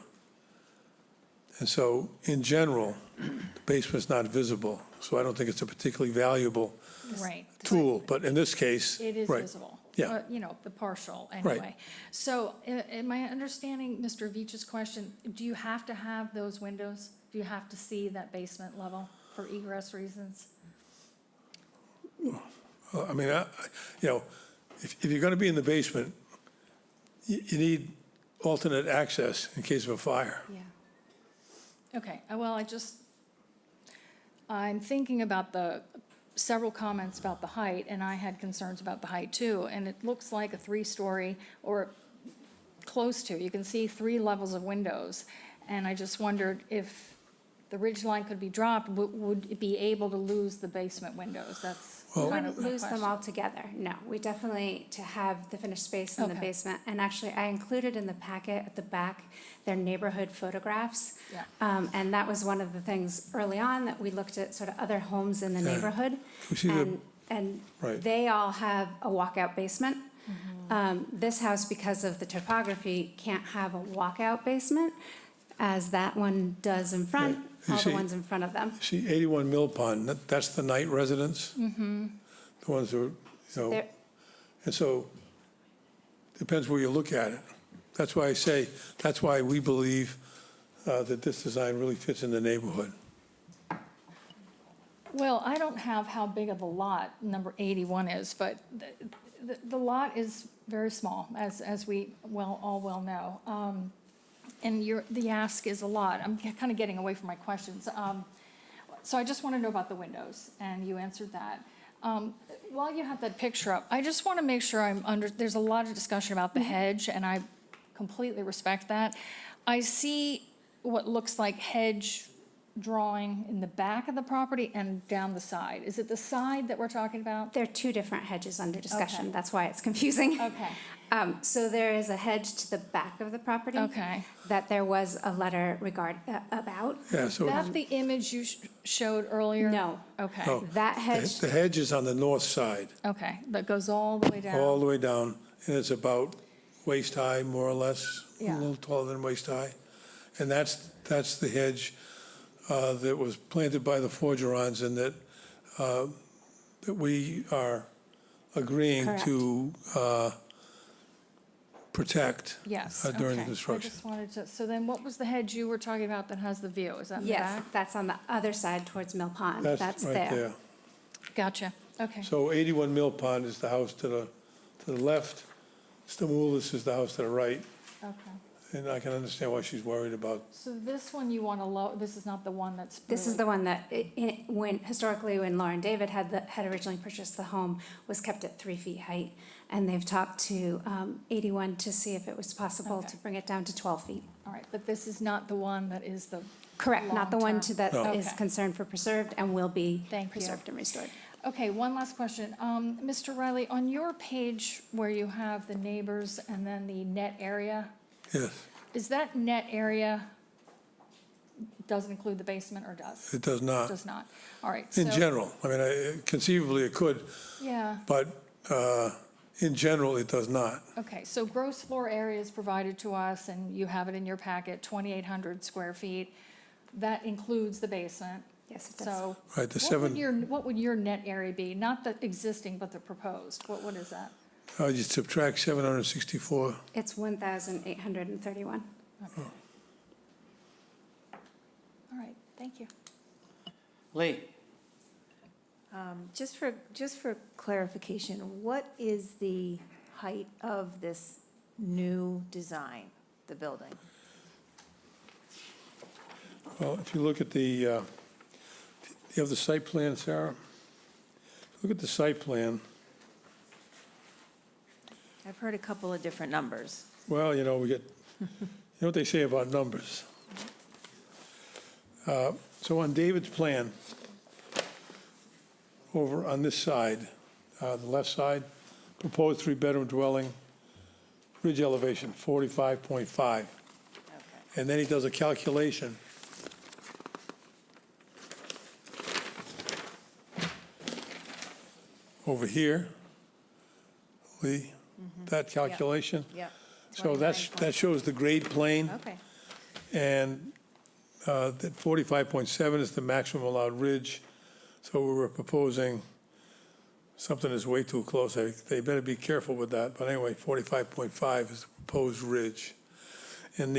And so, in general, the basement's not visible, so I don't think it's a particularly valuable Right. tool, but in this case, It is right. visible. Yeah. You know, the partial, Right. anyway. So, am I understanding Mr. Veach's question? Do you have to have those windows? Do you have to see that basement level for egress reasons? I mean, you know, if you're going to be in the basement, you need alternate access in case of a fire. Yeah. Okay, well, I'm thinking about the several comments about the height, and I had concerns about the height too, and it looks like a three-story or close to. You can see 3 levels of windows, and I just wondered if the ridge line could be dropped, would it be able to lose the basement windows? That's We kind of wouldn't the lose them question. altogether, no. We definitely, to have the finished space in the Okay. basement, and actually, I included in the packet at the back their neighborhood photographs. Yeah. And that was one of the things early on, that we looked at sort of other homes in the Yeah. neighborhood. We see the- And Right. they all have a walkout basement. This house, because of the topography, can't have a walkout basement, as that one does in front, Right. You all the see- ones in front of them. See, 81 Mill Pond, that's the night residence? Mm-hmm. The ones who, you know, They're- and so, depends where you look at it. That's why I say, that's why we believe that this design really fits in the neighborhood. Well, I don't have how big of a lot number 81 is, but the lot is very small, as we all well know. And the ask is a lot. I'm kind of getting away from my questions. So I just want to know about the windows, and you answered that. While you have that picture up, I just want to make sure there's a lot of discussion about the hedge, and I completely respect that. I see what looks like hedge drawing in the back of the property and down the side. Is it the side that we're talking about? There are 2 different hedges under discussion, Okay. that's why it's confusing. Okay. So there is a hedge to the back of the property. Okay. That there was a letter about. Yeah, Is so that the image you showed earlier? No. Okay, No. That hedge, the hedge is on the north side, okay, that goes all the way down. all the way down, and it's about waist high, more or less, a Yeah. little taller than waist high. And that's the hedge that was planted by the Forgerons, and that we are agreeing Correct. to protect Yes, during the okay. construction. I just wanted to, so then what was the hedge you were talking about that has the view? Is that in the yes, back? that's on the other side towards Mill Pond. That's right there. Gotcha, okay. So 81 Mill Pond is the house to the left, Stamoulis is the house to the right, Okay. and I can understand why she's worried about. So this one you want to this is not the one that's. This is the one that, historically, when Laura and David had originally purchased the home, was kept at 3 feet height. And they've talked to 81 to see if it was possible Okay. to bring it down to 12 feet. All right, but this is not the one that is the. Correct, not the one Long-term. that No. is Okay. concerned for preserved and will be Thank you. preserved and restored. Okay, one last question. Mr. Riley, on your page where you have the neighbors and then the net area, Yes, is that net area, doesn't include the basement or does? it does not. Does not. All right. In so- general, I mean, conceivably it could, Yeah, but in general, it does not. okay. So gross floor area is provided to us, and you have it in your packet, 2,800 square feet. That includes the basement. Yes, it does. So Right, the what would your net area be? Not the existing, but the proposed. What is that? You subtract 764. It's 1,831. All right, thank you. Lee? Just for clarification, what is the height of this new design, the building? Well, if you look at you have the site plan, Sarah? Look at the site plan. I've heard a couple of different numbers. Well, you know, you know what they say about numbers. So on David's plan, over on this side, the left side, proposed 3-bedroom dwelling, ridge elevation, 45.5. Okay. And then he does a calculation. Over here, Lee, that calculation, Yep. So that shows the grade plane, Okay, and that 45.7 is the maximum allowed ridge. So we were proposing something that's way too close. They better be careful with that. But anyway, 45.5 is the proposed ridge. And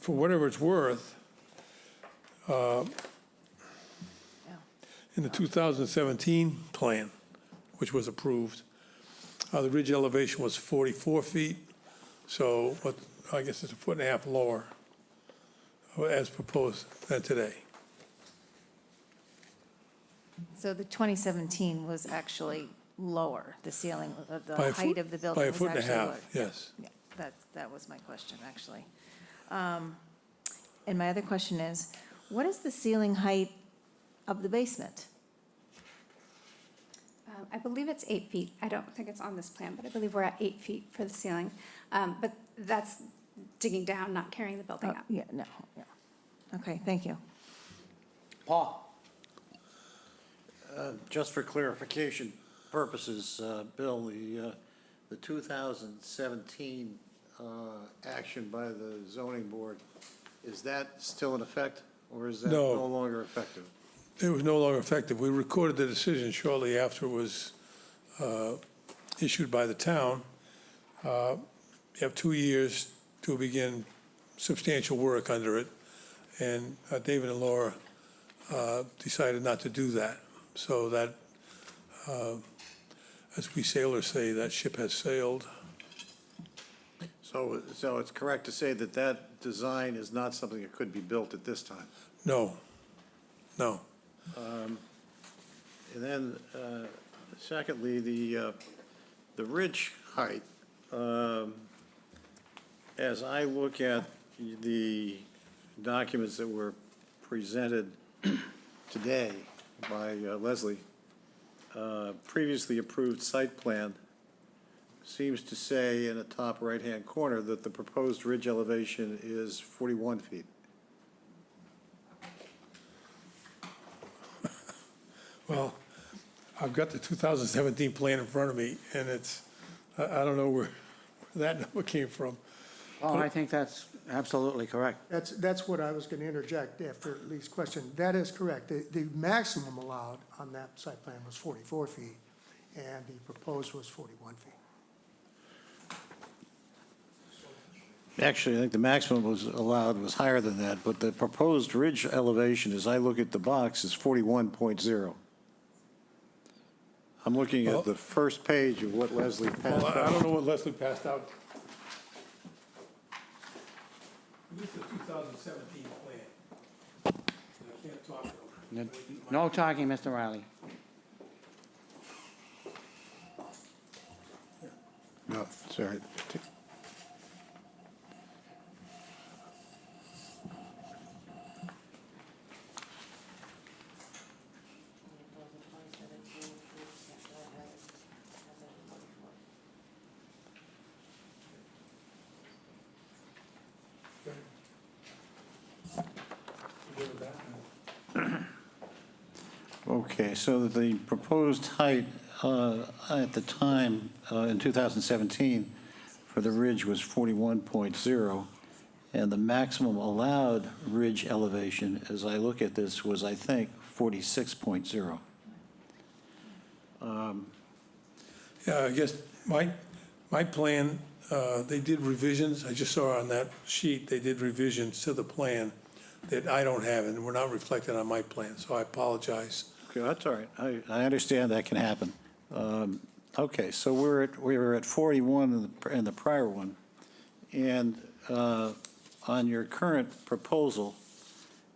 for whatever it's worth, in the 2017 plan, which was approved, the ridge elevation was 44 feet. So I guess it's 1.5 feet lower as proposed than today. so the 2017 was actually lower, the ceiling, the By a height foot- of the by building a was foot and a actually half, lower. yes. Yeah, that was my question, actually. And my other question is, what is the ceiling height of the basement? I believe it's 8 feet. I don't think it's on this plan, but I believe we're at 8 feet for the ceiling. But that's digging down, not carrying the building up. Yeah, no, yeah. Okay, thank you. Paul? Just for clarification purposes, Bill, the 2017 action by the zoning board, is that still in effect, or is that No. no longer effective? It was no longer effective. We recorded the decision shortly after it was issued by the town. You have 2 years to begin substantial work under it, and David and Laura decided not to do that. So that, as we sailors say, that ship has sailed. So it's correct to say that that design is not something that could be built at this time? No, no. And then, secondly, the ridge height, as I look at the documents that were presented today by Leslie, previously approved site plan seems to say in the top right-hand corner that the proposed ridge elevation is 41 feet. Well, I've got the 2017 plan in front of me, and I don't know where that number came from. Oh, I think that's absolutely correct. That's what I was going to interject after Lee's question. That is correct. The maximum allowed on that site plan was 44 feet, and the proposed was 41 feet. Actually, I think the maximum was allowed was higher than that, but the proposed ridge elevation, as I look at the box, is 41.0. I'm looking Well- at the first page of what Leslie passed Well, I out. don't know what Leslie passed out. This is the 2017 plan. I can't talk to them. No talking, Mr. Riley. No, sorry. Okay, so the proposed height at the time, in 2017, for the ridge was 41.0, and the maximum allowed ridge elevation, as I look at this, was, I think, 46.0. Yeah, I guess my plan, they did revisions. I just saw on that sheet, they did revisions to the plan that I don't have and were not reflected on my plan, so I apologize. Okay, that's all right. I understand that can happen. Okay, so we were at 41 in the prior one, and on your current proposal,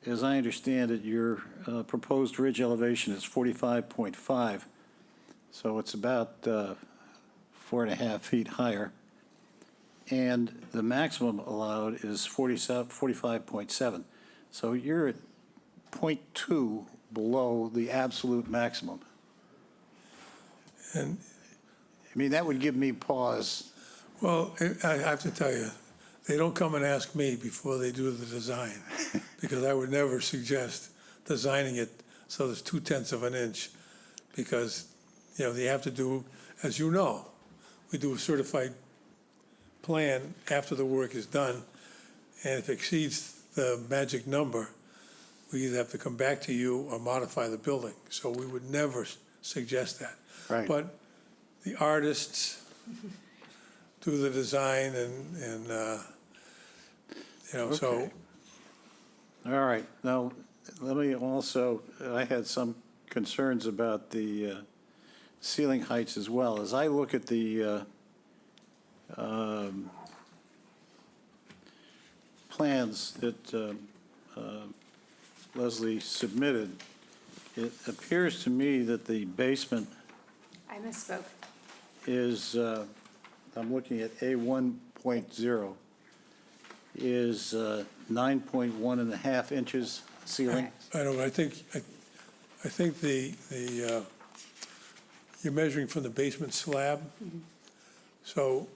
as I understand it, your proposed ridge elevation is 45.5, so it's about 4.5 feet higher, and the maximum allowed is 45.7. So you're at 0.2 below the absolute maximum. And, I mean, that would give me pause. well, I have to tell you, they don't come and ask me before they do the design, because I would never suggest designing it so there's 2/10 of an inch, because, you know, they have to do, as you know, we do a certified plan after the work is done, and if it exceeds the magic number, we either have to come back to you or modify the building. So we would never suggest that. Right. But the artists do the design and so, Okay. All right, now, let me also, I had some concerns about the ceiling heights as well. As I look at the plans that Leslie submitted, it appears to me that the basement I misspoke. is, I'm looking at A1.0, is 9.1 and a half inches ceiling. I don't, I think you're measuring from the basement slab. So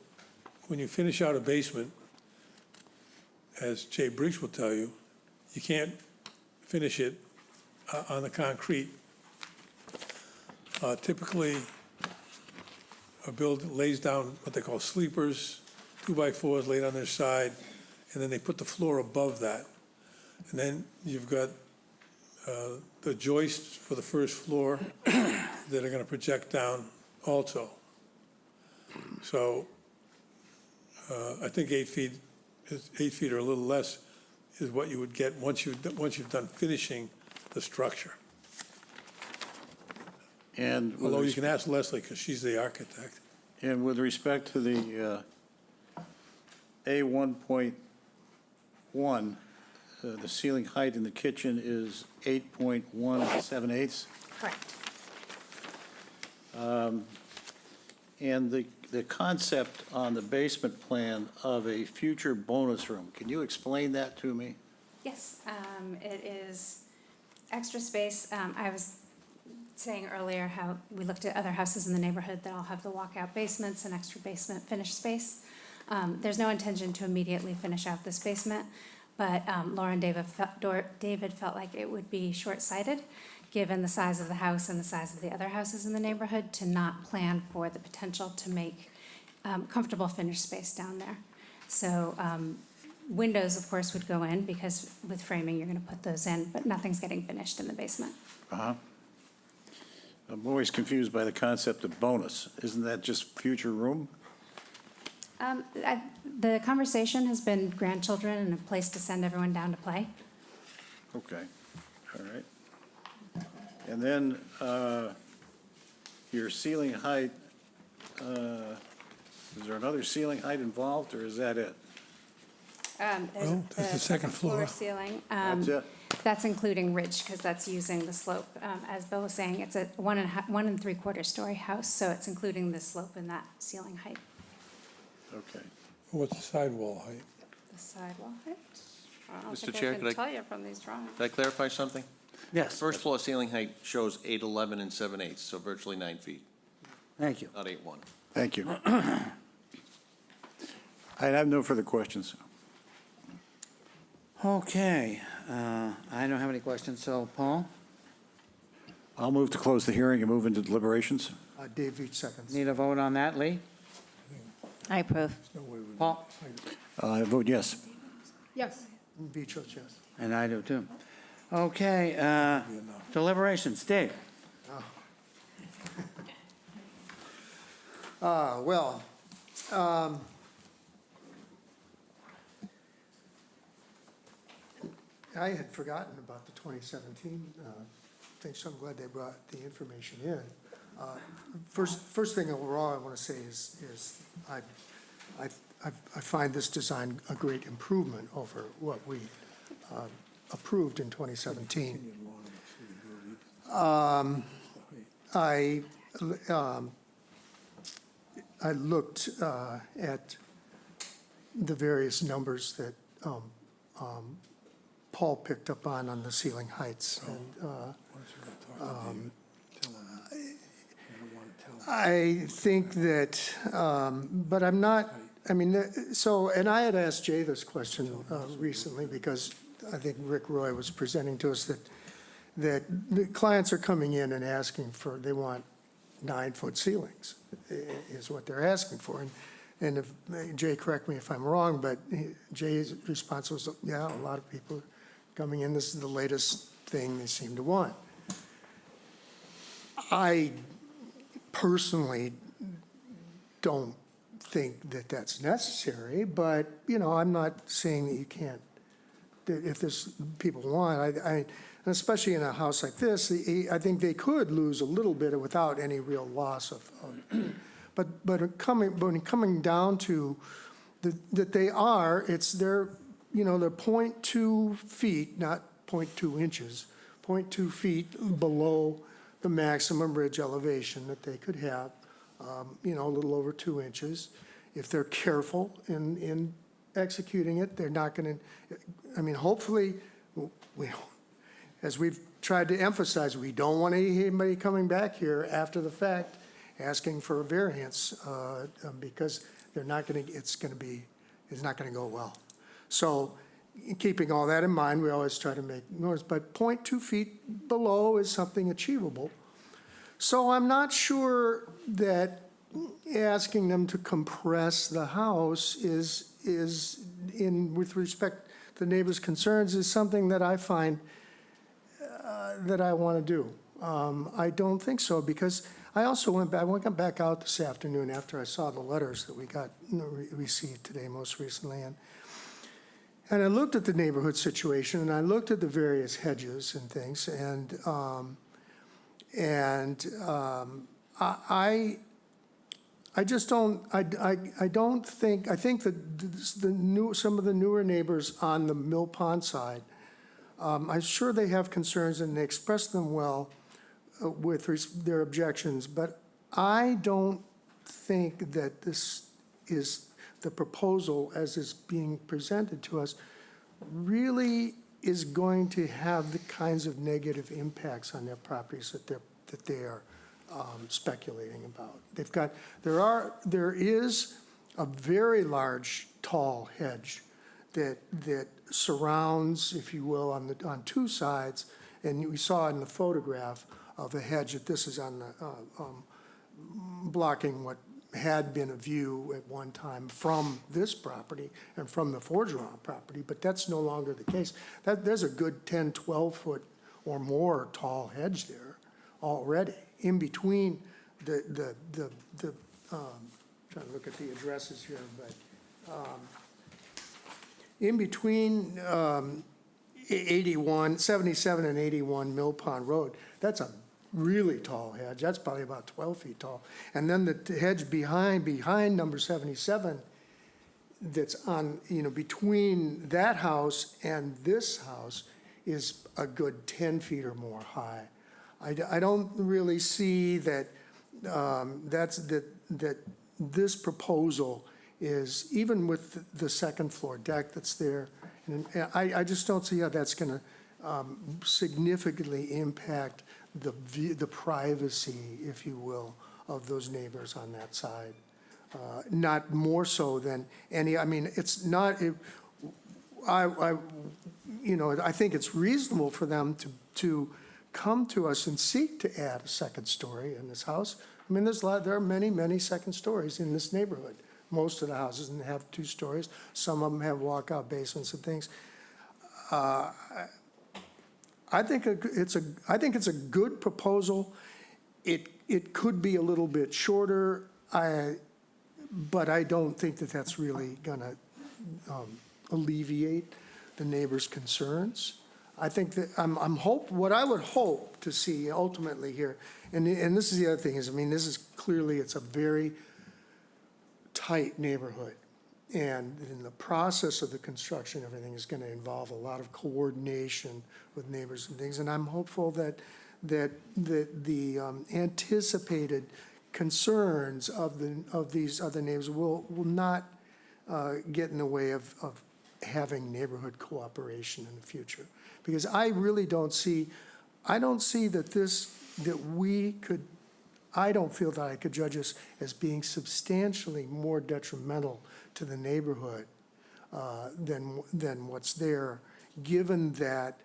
when you finish out a basement, as Jay Briggs will tell you, you can't finish it on the concrete. Typically, a builder lays down what they call sleepers, 2x4s laid on their side, and then they put the floor above that. And then you've got the joists for the first floor that are going to project down also. So I think 8 feet, 8 feet or a little less is what you would get once you've done finishing the structure. And with Although you can ask Leslie, because she's the architect. And with respect to the A1.1, the ceiling height in the kitchen is 8.178. Correct. And the concept on the basement plan of a future bonus room, can you explain that to me? Yes, it is extra space. I was saying earlier how we looked at other houses in the neighborhood that all have the walkout basements and extra basement finished space. There's no intention to immediately finish out this basement, but Laura and David felt like it would be short-sighted, given the size of the house and the size of the other houses in the neighborhood, to not plan for the potential to make comfortable finished space down there. So windows, of course, would go in, because with framing, you're going to put those in, but nothing's getting finished in the basement. Uh-huh. I'm always confused by the concept of bonus. Isn't that just future room? The conversation has been grandchildren and a place to send everyone down to play. Okay, all right. And then your ceiling height, is there another ceiling height involved, or is that it? Well, there's the second floor. Ceiling. That's it? That's including ridge, because that's using the slope. As Bill was saying, it's a 1 3/4 story house, so it's including the slope in that ceiling height. Okay. What's the sidewall height? The sidewall height? I don't Mr. think Chair, I could I- can tell you from these drawings. Could I clarify something? Yes, First floor ceiling height shows 8.11 and 7/8, so virtually 9 feet, thank you. not 8.1. Thank you. I have no further questions. Okay, I don't have any questions, so Paul, I'll move to close the hearing and move into deliberations. Dave Veach seconds. need a vote on that, Lee? I approve. No way we- Paul? I vote yes. Yes. Veach votes yes. And I do too. Okay, deliberations, Dave? Well, I had forgotten about the 2017 thing, so I'm glad they brought the information in. First thing overall I want to say is I find this design a great improvement over what we approved in 2017. I looked at the various numbers that Paul picked up on the ceiling heights, and I think that, but I'm not, I mean, so, and I had asked Jay this question recently, because I think Rick Roy was presenting to us that the clients are coming in and asking for, they want 9-foot ceilings, is what they're asking for. And if, Jay, correct me if I'm wrong, but Jay's response was, yeah, a lot of people coming in, this is the latest thing they seem to want. I personally don't think that that's necessary, but, I'm not saying that you can't, that if this, people want, especially in a house like this, I think they could lose a little bit without any real loss of but coming down to that they are, they're 0.2 feet, not 0.2 inches, 0.2 feet below the maximum ridge elevation that they could have, a little over 2 inches. If they're careful in executing it, they're not going to, hopefully, as we've tried to emphasize, we don't want anybody coming back here after the fact asking for a variance because they're not going to, it's not going to go well. So keeping all that in mind, we always try to make noise, but 0.2 feet below is something achievable. So I'm not sure that asking them to compress the house is with respect to neighbors' concerns, is something that I find that I want to do. I don't think so, because I also went back out this afternoon after I saw the letters that we received today most recently, and I looked at the neighborhood situation, and I looked at the various hedges and things, and I just don't, I don't think, I think that some of the newer neighbors on the Mill Pond side, I'm sure they have concerns and they express them well with their objections, but I don't think that this is the proposal as is being presented to us really is going to have the kinds of negative impacts on their properties that they are speculating about. There is a very large, tall hedge that surrounds, if you will, on two sides, and we saw in the photograph of the hedge that this is on the blocking what had been a view at one time from this property and from the Forgeron property, but that's no longer the case. There's a good 10, 12 foot or more tall hedge there already in between trying to look at the addresses here, but in between 77 and 81 Mill Pond Road, that's a really tall hedge. That's probably about 12 feet tall. And then the hedge behind number 77 that's on, between that house and this house is a good 10 feet or more high. I don't really see that that this proposal is, even with the second floor deck that's there, and I just don't see how that's going to significantly impact the privacy, if you will, of those neighbors on that side. Not more so than any, it's not, I think it's reasonable for them to come to us and seek to add a second story in this house. There are many, many second stories in this neighborhood. Most of the houses have 2 stories. Some of them have walkout basements and things. I think it's a good proposal. It could be a little bit shorter, but I don't think that that's really going to alleviate the neighbors' concerns. I think that what I would hope to see ultimately here, and this is the other thing, is this is clearly, it's a very tight neighborhood. And in the process of the construction, everything is going to involve a lot of coordination with neighbors and things. And I'm hopeful that the anticipated concerns of these other neighbors will not get in the way of having neighborhood cooperation in the future. Because I really don't see that I don't feel that I could judge this as being substantially more detrimental to the neighborhood than what's there, given that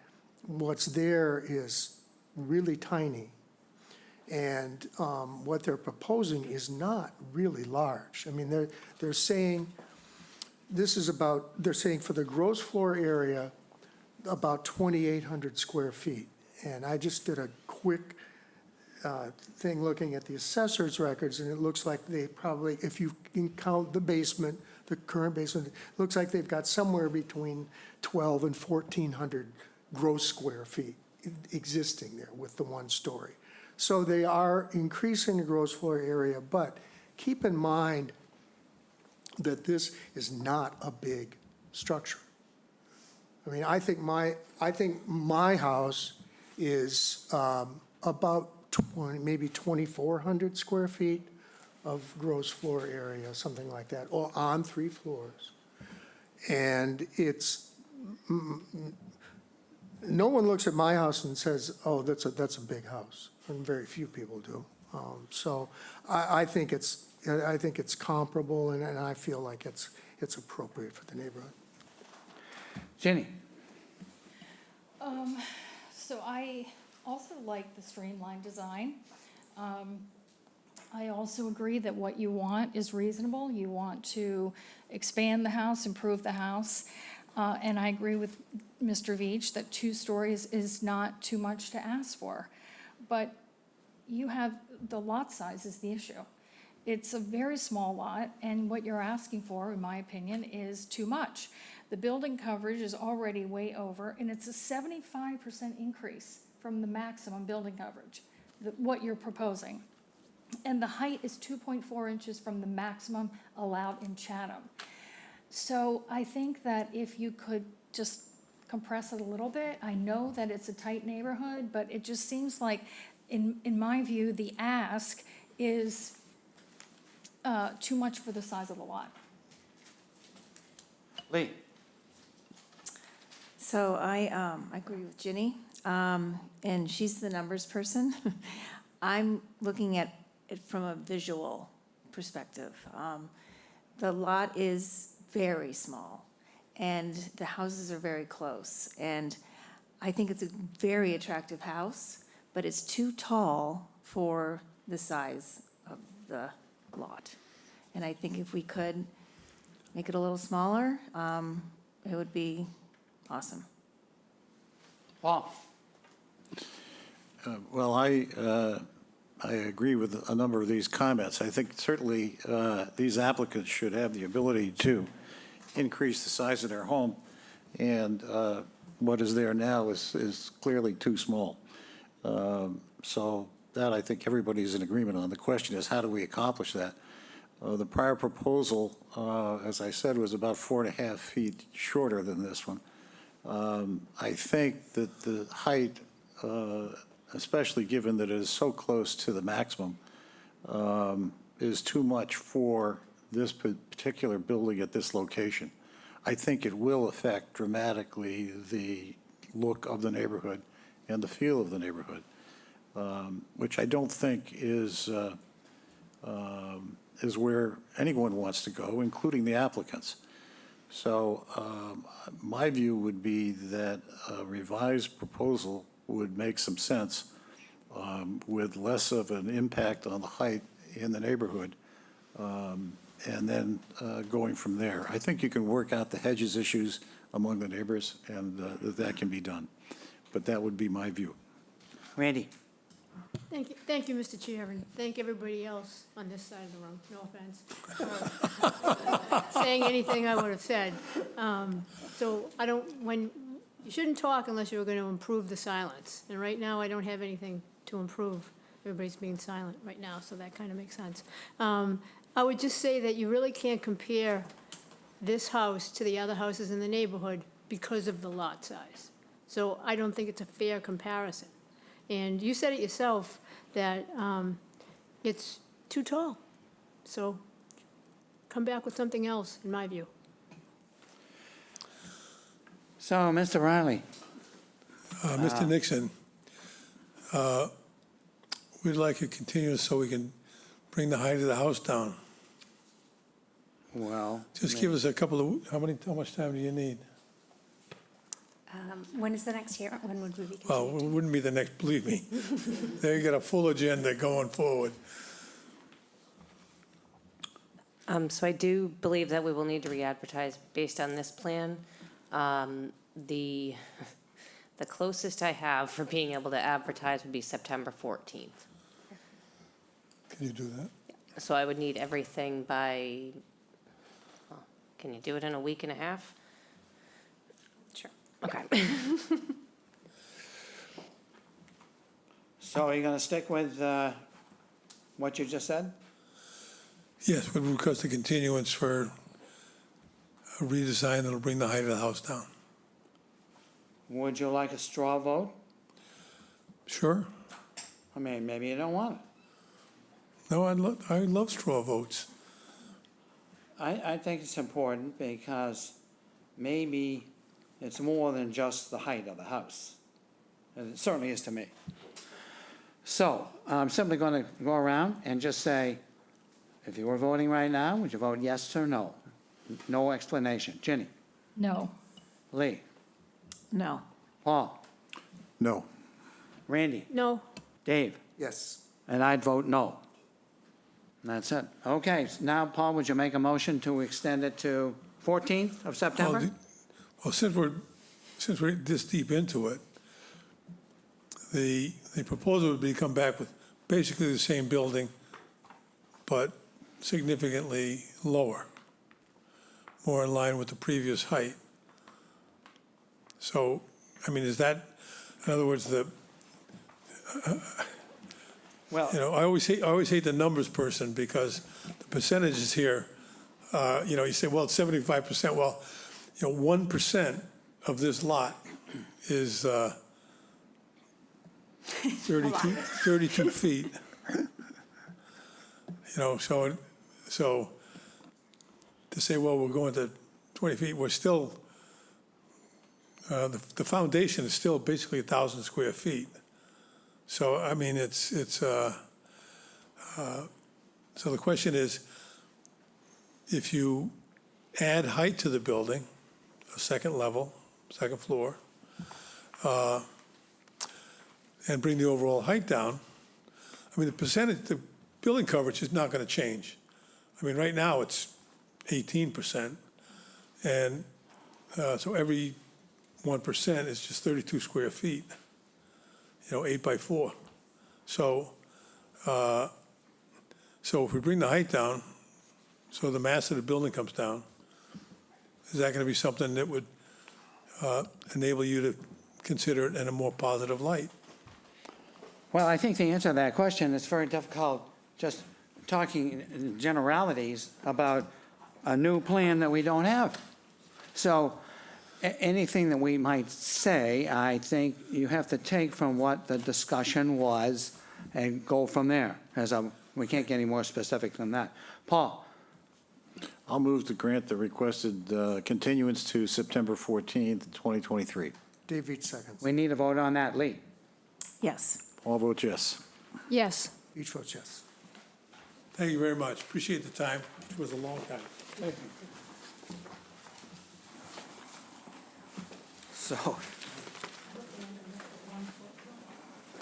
what's there is really tiny. And what they're proposing is not really large. I mean, they're saying, they're saying for the gross floor area, about 2,800 square feet. And I just did a quick thing looking at the assessor's records, and it looks like they probably, if you can count the basement, the current basement, it looks like they've got somewhere between 1,200 and 1,400 gross square feet existing there with the one story. So they are increasing the gross floor area, but keep in mind that this is not a big structure. I mean, I think my house is about maybe 2,400 square feet of gross floor area, something like that, or on 3 floors. And it's, no one looks at my house and says, oh, that's a big house, and very few people do. So I think it's comparable, and I feel like it's appropriate for the neighborhood. Jenny? So I also like the streamlined design. I also agree that what you want is reasonable. You want to expand the house, improve the house. And I agree with Mr. Veach that 2 stories is not too much to ask for. But you have, the lot size is the issue. It's a very small lot, and what you're asking for, in my opinion, is too much. The building coverage is already way over, and it's a 75% increase from the maximum building coverage, what you're proposing. And the height is 2.4 inches from the maximum allowed in Chatham. So I think that if you could just compress it a little bit, I know that it's a tight neighborhood, but it just seems like, in my view, the ask is too much for the size of the lot. Lee? So I agree with Ginny, and she's the numbers person. I'm looking at it from a visual perspective. The lot is very small, and the houses are very close. And I think it's a very attractive house, but it's too tall for the size of the lot. And I think if we could make it a little smaller, it would be awesome. Paul? Well, I agree with a number of these comments. I think certainly these applicants should have the ability to increase the size of their home, and what is there now is clearly too small. So that, I think everybody's in agreement on. The question is, how do we accomplish that? The prior proposal, as I said, was about 4.5 feet shorter than this one. I think that the height, especially given that it is so close to the maximum, is too much for this particular building at this location. I think it will affect dramatically the look of the neighborhood and the feel of the neighborhood, which I don't think is where anyone wants to go, including the applicants. So my view would be that a revised proposal would make some sense with less of an impact on the height in the neighborhood, and then going from there. I think you can work out the hedges issues among the neighbors, and that can be done. But that would be my view. Randy? Thank you, Mr. Chair, and thank everybody else on this side of the room, no offense, for saying anything I would have said. So you shouldn't talk unless you're going to improve the silence. And right now, I don't have anything to improve. Everybody's being silent right now, so that kind of makes sense. I would just say that you really can't compare this house to the other houses in the neighborhood because of the lot size. So I don't think it's a fair comparison. And you said it yourself, that it's too tall. So come back with something else, in my view. So, Mr. Riley? Mr. Nixon, we'd like it continuous so we can bring the height of the house down. Well. Just give us a couple of, how much time do you need? When is the next hearing? When would we be Well, continuing? it wouldn't be the next, believe me. They got a full agenda going forward. So I do believe that we will need to re-advertise based on this plan. The closest I have for being able to advertise would be September 14th. Can you do that? So I would need everything by, well, can you do it in a week and a half? Sure. Okay. So are you gonna stick with, what you just said? Yes, would request a continuance for a redesign that'll bring the height of the house down. Would you like a straw vote? Sure. I mean, maybe you don't want it. No, I love straw votes. I think it's important because maybe it's more than just the height of the house. And it certainly is to me. So I'm simply going to go around and just say, if you were voting right now, would you vote yes or no? No explanation. Ginny? No. Lee? No. Paul? No. Randy? No, Dave? Yes. And I'd vote no. And that's it. Okay, so now, Paul, would you make a motion to extend it to 14th of September? Well, since we're this deep into it, the proposal would be to come back with basically the same building, but significantly lower, more in line with the previous height. So, I mean, is that, in other words, Well, I always hate the numbers person because the percentages here, you say, well, it's 75%. Well, 1% of this lot is 32 feet. So to say, well, we're going to 20 feet, we're still, the foundation is still basically 1,000 square feet. So, I mean, so the question is, if you add height to the building, a second level, second floor, and bring the overall height down, I mean, the building coverage is not going to change. I mean, right now, it's 18%, and so every 1% is just 32 square feet. 8 by 4. So if we bring the height down, so the mass of the building comes down, is that going to be something that would enable you to consider it in a more positive light? well, I think the answer to that question is very difficult, just talking in generalities about a new plan that we don't have. So anything that we might say, I think you have to take from what the discussion was and go from there. We can't get any more specific than that. Paul? I'll move to grant the requested continuance to September 14th, 2023. Dave Veach seconds. We need a vote on that. Lee? Yes. All vote yes. yes. Each votes yes. Thank you very much. Appreciate the time. It was a long time. So.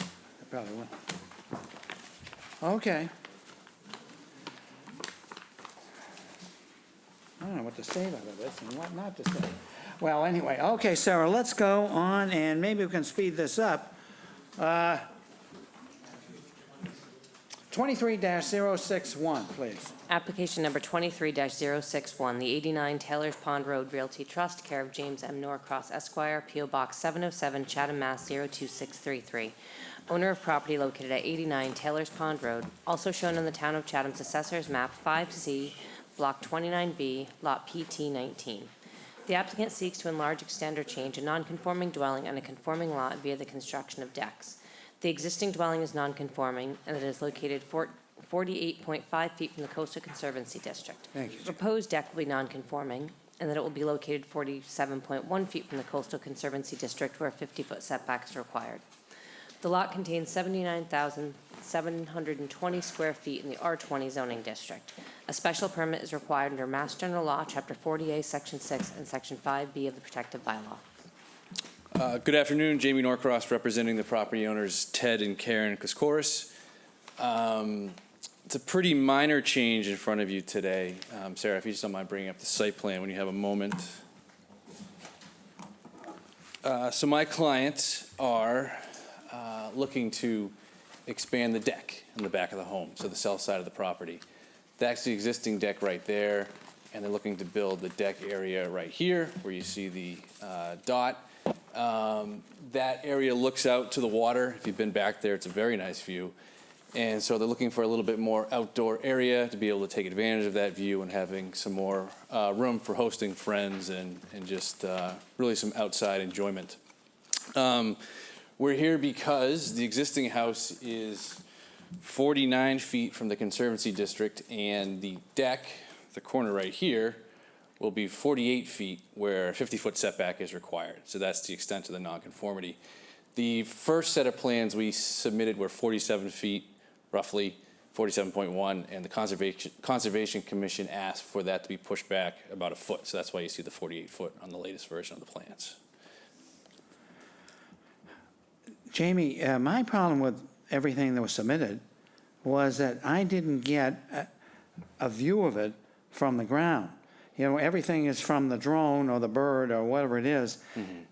I probably will. Okay. I don't know what to say about this and what not to say. Well, anyway, okay, Sarah, let's go on and maybe we can speed this up. 23-061, please. Application number 23-061, the 89 Taylor's Pond Road Realty Trust, care of James M. Norcross Esquire, P.O. Box 707, Chatham, Mass. 02633. Owner of property located at 89 Taylor's Pond Road, also shown on the Town of Chatham's Assessor's Map 5C, Block 29B, Lot PT 19. The applicant seeks to enlarge, extend, or change a non-conforming dwelling on a conforming lot via the construction of decks. The existing dwelling is non-conforming, and it is located 48.5 feet from the Coastal Conservancy District. Thank you. The proposed deck will be non-conforming, and that it will be located 47.1 feet from the Coastal Conservancy District, where a 50-foot setback is required. The lot contains 79,720 square feet in the R20 zoning district. A special permit is required under Mass General Law, Chapter 40A, Section 6, and Section 5B of the Protective Bylaw. Good afternoon, Jamie Norcross representing the property owners Ted and Karen Koskoris. It's a pretty minor change in front of you today. Sarah, if you just don't mind bringing up the site plan when you have a moment. So my clients are looking to expand the deck in the back of the home, so the south side of the property. That's the existing deck right there, and they're looking to build the deck area right here, where you see the dot. That area looks out to the water. If you've been back there, it's a very nice view. And so they're looking for a little bit more outdoor area to be able to take advantage of that view and having some more room for hosting friends and just really some outside enjoyment. We're here because the existing house is 49 feet from the Conservancy District, and the deck, the corner right here, will be 48 feet where a 50-foot setback is required. So that's the extent of the nonconformity. The first set of plans we submitted were 47 feet, roughly 47.1, and the Conservation Commission asked for that to be pushed back about a foot. So that's why you see the 48-foot on the latest version of the plans. Jamie, my problem with everything that was submitted was that I didn't get a view of it from the ground. You know, everything is from the drone or the bird or whatever it is,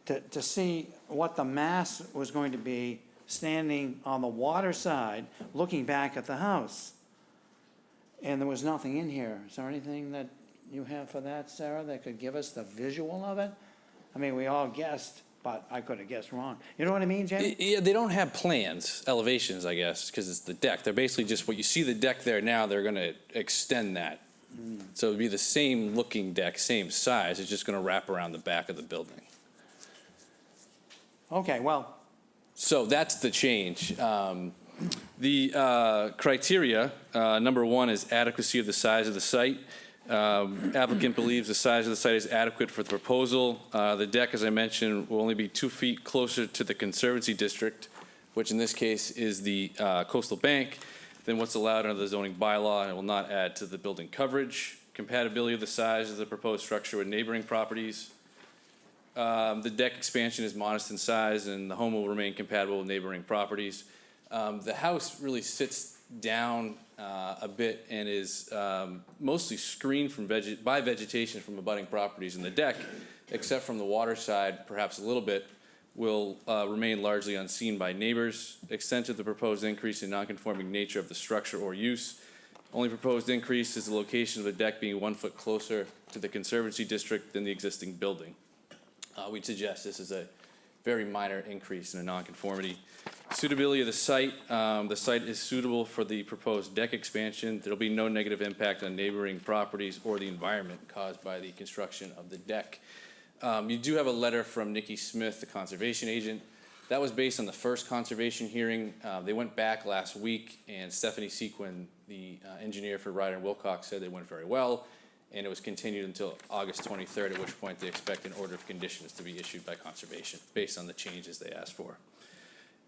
to see what the mass was going to be standing on the water side, looking back at the house. And there was nothing in here. Is there anything that you have for that, Sarah, that could give us the visual of it? I mean, we all guessed, but I could have guessed wrong. You know what I mean, Jamie? Yeah, they don't have plans, elevations, I guess, because it's the deck. They're basically just what you see the deck there now, they're going to extend that. So it would be the same looking deck, same size. It's just going to wrap around the back of the building. Okay, well, So that's the change. The criteria, number one, is adequacy of the size of the site. Applicant believes the size of the site is adequate for the proposal. The deck, as I mentioned, will only be 2 feet closer to the Conservancy District, which in this case is the coastal bank, than what's allowed under the zoning bylaw, and it will not add to the building coverage. Compatibility of the size of the proposed structure with neighboring properties. The deck expansion is modest in size, and the home will remain compatible with neighboring properties. The house really sits down a bit and is mostly screened from by vegetation from abutting properties, and the deck, except from the water side, perhaps a little bit, will remain largely unseen by neighbors. Extent of the proposed increase in nonconforming nature of the structure or use. Only proposed increase is the location of the deck being 1 foot closer to the Conservancy District than the existing building. We'd suggest this is a very minor increase in a nonconformity. Suitability of the site is suitable for the proposed deck expansion. There'll be no negative impact on neighboring properties or the environment caused by the construction of the deck. You do have a letter from Nikki Smith, the conservation agent. That was based on the first conservation hearing. They went back last week, and Stephanie Sequin, the engineer for Ryder and Wilcox, said they went very well, and it was continued until August 23rd, at which point they expect an order of conditions to be issued by conservation based on the changes they asked for.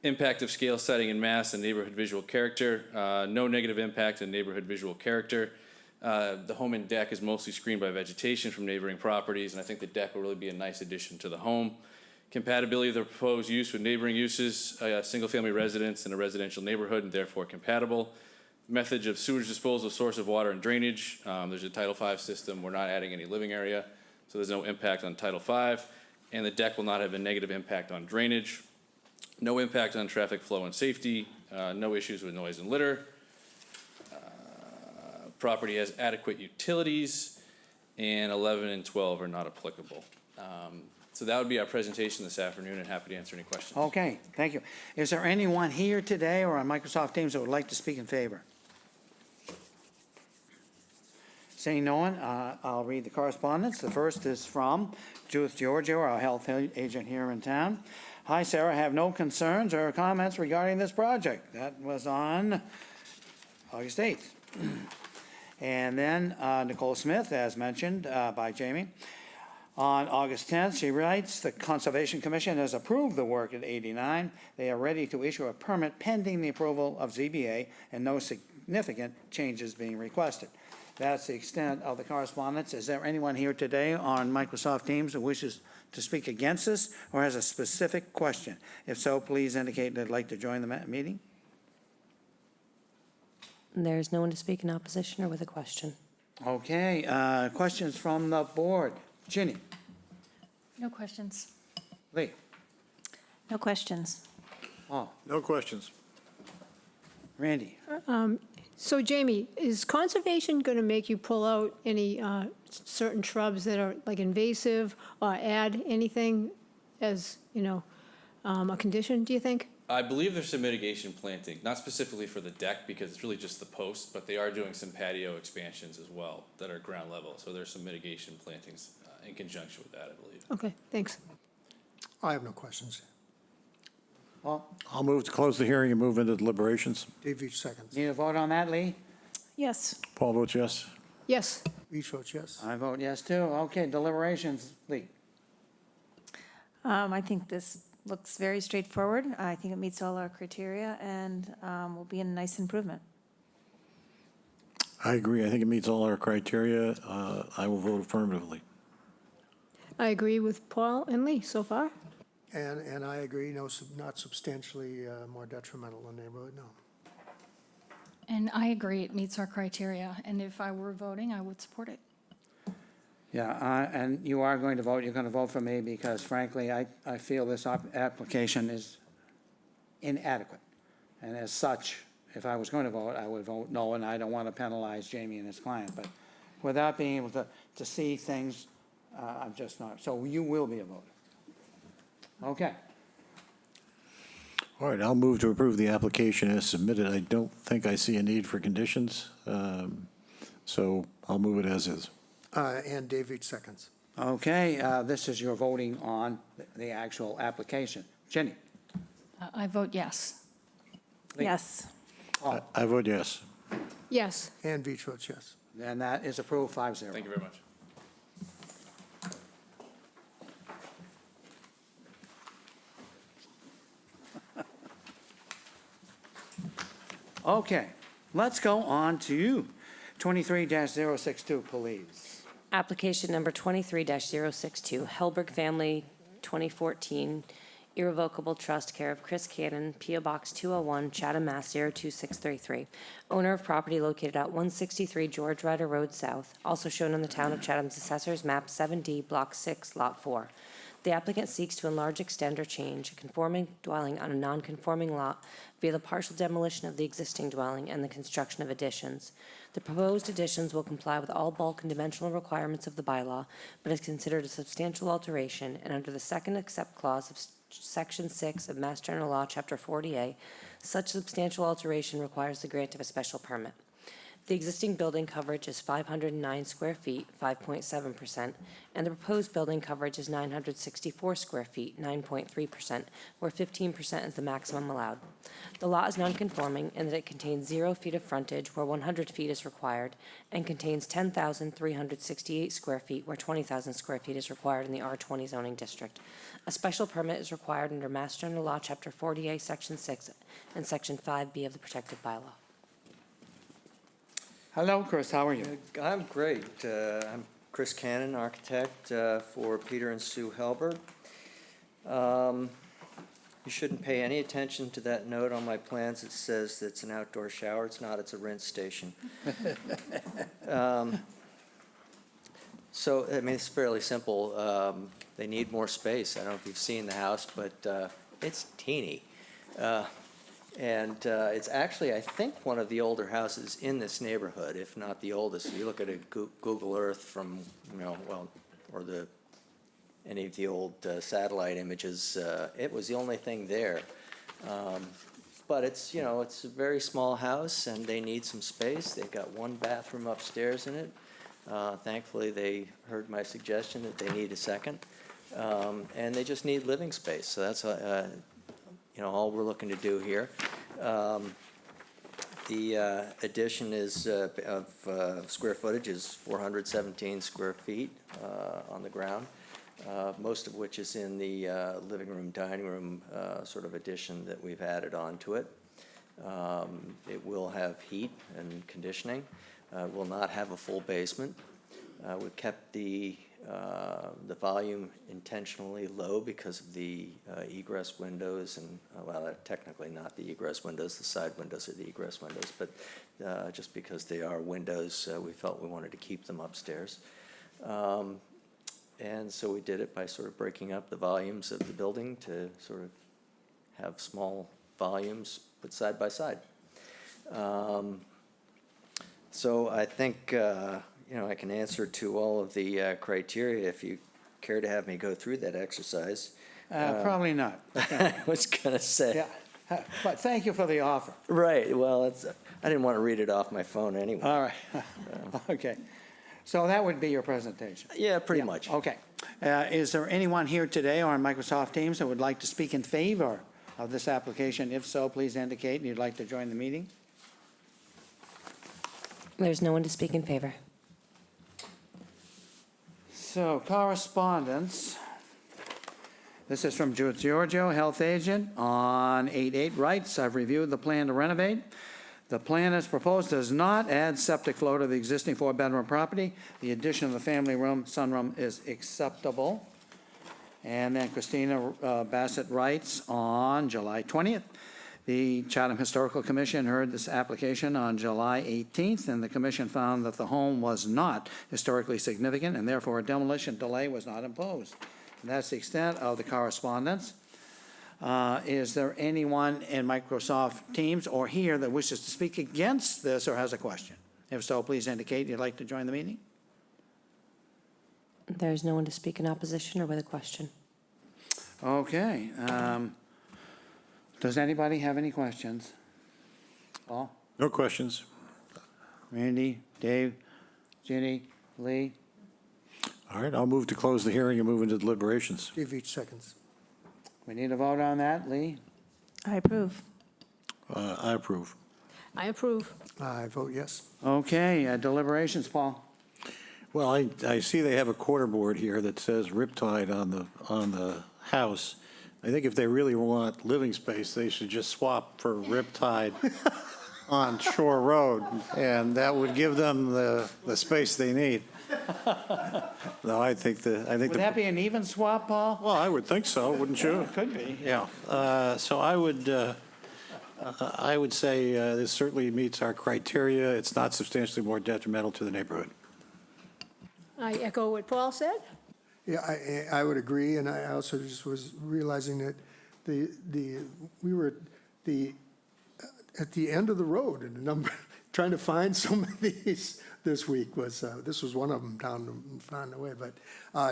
Impact of scale, setting, and mass and neighborhood visual character. No negative impact on neighborhood visual character. The home and deck is mostly screened by vegetation from neighboring properties, and I think the deck will really be a nice addition to the home. Compatibility of the proposed use with neighboring uses, a single-family residence in a residential neighborhood and therefore compatible. Method of sewage disposal, source of water and drainage. There's a Title V system. We're not adding any living area, so there's no impact on Title V. And the deck will not have a negative impact on drainage. No impact on traffic flow and safety. No issues with noise and litter. Property has adequate utilities, and 11 and 12 are not applicable. So that would be our presentation this afternoon, and happy to answer any questions. okay, thank you. Is there anyone here today or on Microsoft Teams that would like to speak in favor? Seeing no one, I'll read the correspondence. The first is from Judith Giorgio, our health agent here in town. Hi, Sarah, I have no concerns or comments regarding this project. That was on August 8th. And then Nicole Smith, as mentioned by Jamie. On August 10th, she writes, the Conservation Commission has approved the work at 89. They are ready to issue a permit pending the approval of ZBA and no significant changes being requested. That's the extent of the correspondence. Is there anyone here today on Microsoft Teams who wishes to speak against this or has a specific question? If so, please indicate they'd like to join the meeting. There's no one to speak in opposition or with a question. Okay, questions from the board. Ginny, No questions. Lee, No questions. Paul, No questions. Randy. So Jamie, is conservation going to make you pull out any certain shrubs that are like invasive or add anything as, a condition, do you think? I believe there's some mitigation planting, not specifically for the deck because it's really just the post, but they are doing some patio expansions as well that are ground level. So there's some mitigation plantings in conjunction with that, I believe. Okay, thanks. I have no questions. Paul, I'll move to close the hearing and move into deliberations. Dave Veach seconds. need a vote on that, Lee? Yes. Paul votes yes. Yes, Veach votes yes. I vote yes too. Okay, deliberations, Lee. I think this looks very straightforward. I think it meets all our criteria and will be a nice improvement. I agree. I think it meets all our criteria. I will vote affirmatively. I agree with Paul and Lee so far. And I agree, no, not substantially more detrimental in the neighborhood, no. And I agree, it meets our criteria, and if I were voting, I would support it. Yeah, and you are going to vote, you're going to vote for me because frankly, I feel this application is inadequate. And as such, if I was going to vote, I would vote no, and I don't want to penalize Jamie and his client. But without being able to see things, I'm just not. So you will be a voter. Okay. All right, I'll move to approve the application as submitted. I don't think I see a need for conditions, so I'll move it as is. And Dave Veach seconds. Okay, this is your voting on the actual application. Jenny? I vote yes. Yes. I vote yes. Yes, And Veach votes yes. And that is approved 5-0. Thank you very much. Okay, let's go on to 23-062, please. Application number 23-062, Hellberg Family 2014 Irrevocable Trust, care of Chris Cannon, P.O. Box 201, Chatham, Mass. 02633. Owner of property located at 163 George Ryder Road South, also shown on the Town of Chatham's Assessor's Map 7D, Block 6, Lot 4. The applicant seeks to enlarge, extend, or change a conforming dwelling on a non-conforming lot via the partial demolition of the existing dwelling and the construction of additions. The proposed additions will comply with all bulk and dimensional requirements of the bylaw, but is considered a substantial alteration, and under the second except clause of Section 6 of Mass General Law, Chapter 40A, such substantial alteration requires the grant of a special permit. The existing building coverage is 509 square feet, 5.7%, and the proposed building coverage is 964 square feet, 9.3%, where 15% is the maximum allowed. The lot is nonconforming in that it contains 0 feet of frontage where 100 feet is required, and contains 10,368 square feet where 20,000 square feet is required in the R20 zoning district. A special permit is required under Mass General Law, Chapter 40A, Section 6, and Section 5B of the protected bylaw. Hello, Chris, how are you? I'm great. I'm Chris Cannon, architect for Peter and Sue Helberg. You shouldn't pay any attention to that note on my plans that says it's an outdoor shower. It's not, it's a rinse station. So, I mean, it's fairly simple. They need more space. I don't know if you've seen the house, but it's teeny. And it's actually, I think, one of the older houses in this neighborhood, if not the oldest. If you look at a Google Earth from, or any of the old satellite images, it was the only thing there. But it's, it's a very small house, and they need some space. They've got one bathroom upstairs in it. Thankfully, they heard my suggestion that they need a second. And they just need living space. So that's all we're looking to do here. The addition is of square footage is 417 square feet on the ground, most of which is in the living room, dining room sort of addition that we've added on to it. It will have heat and conditioning. It will not have a full basement. We've kept the volume intentionally low because of the egress windows and, well, technically not the egress windows, the side windows are the egress windows, but just because they are windows, we felt we wanted to keep them upstairs. And so we did it by sort of breaking up the volumes of the building to sort of have small volumes put side by side. So I think, I can answer to all of the criteria if you care to have me go through that exercise. Probably not. I was going to say. Yeah, but thank you for the offer. Right, well, I didn't want to read it off my phone anyway. All right, okay. So that would be your presentation? Yeah, pretty much. Okay. Is there anyone here today or on Microsoft Teams that would like to speak in favor of this application? If so, please indicate and you'd like to join the meeting. There's no one to speak in favor. So correspondence. This is from Giorgio, health agent, on 8/8 Rights. I've reviewed the plan to renovate. The plan as proposed does not add septic flow to the existing 4-bedroom property. The addition of the family room, sunroom is acceptable. And then Christina Bassett writes on July 20th. The Chatham Historical Commission heard this application on July 18th, and the commission found that the home was not historically significant, and therefore a demolition delay was not imposed. And that's the extent of the correspondence. Is there anyone in Microsoft Teams or here that wishes to speak against this or has a question? If so, please indicate you'd like to join the meeting. There's no one to speak in opposition or with a question. Okay. Does anybody have any questions? Paul? No questions. Randy? Dave? Ginny? Lee? All right, I'll move to close the hearing and move into deliberations. Dave Veach seconds. We need a vote on that. Lee? I approve. I approve. I approve. I vote yes. Okay, deliberations, Paul. Well, I see they have a quarter board here that says Riptide on the house. I think if they really want living space, they should just swap for Riptide on Shore Road, and that would give them the space they need. No, I think Would that be an even swap, Paul? well, I would think so, wouldn't you? It could be. Yeah. So I would say this certainly meets our criteria. It's not substantially more detrimental to the neighborhood. I echo what Paul said. Yeah, I would agree, and I also just was realizing that we were at the end of the road and a number, trying to find some of these this week this was one of them down the way, but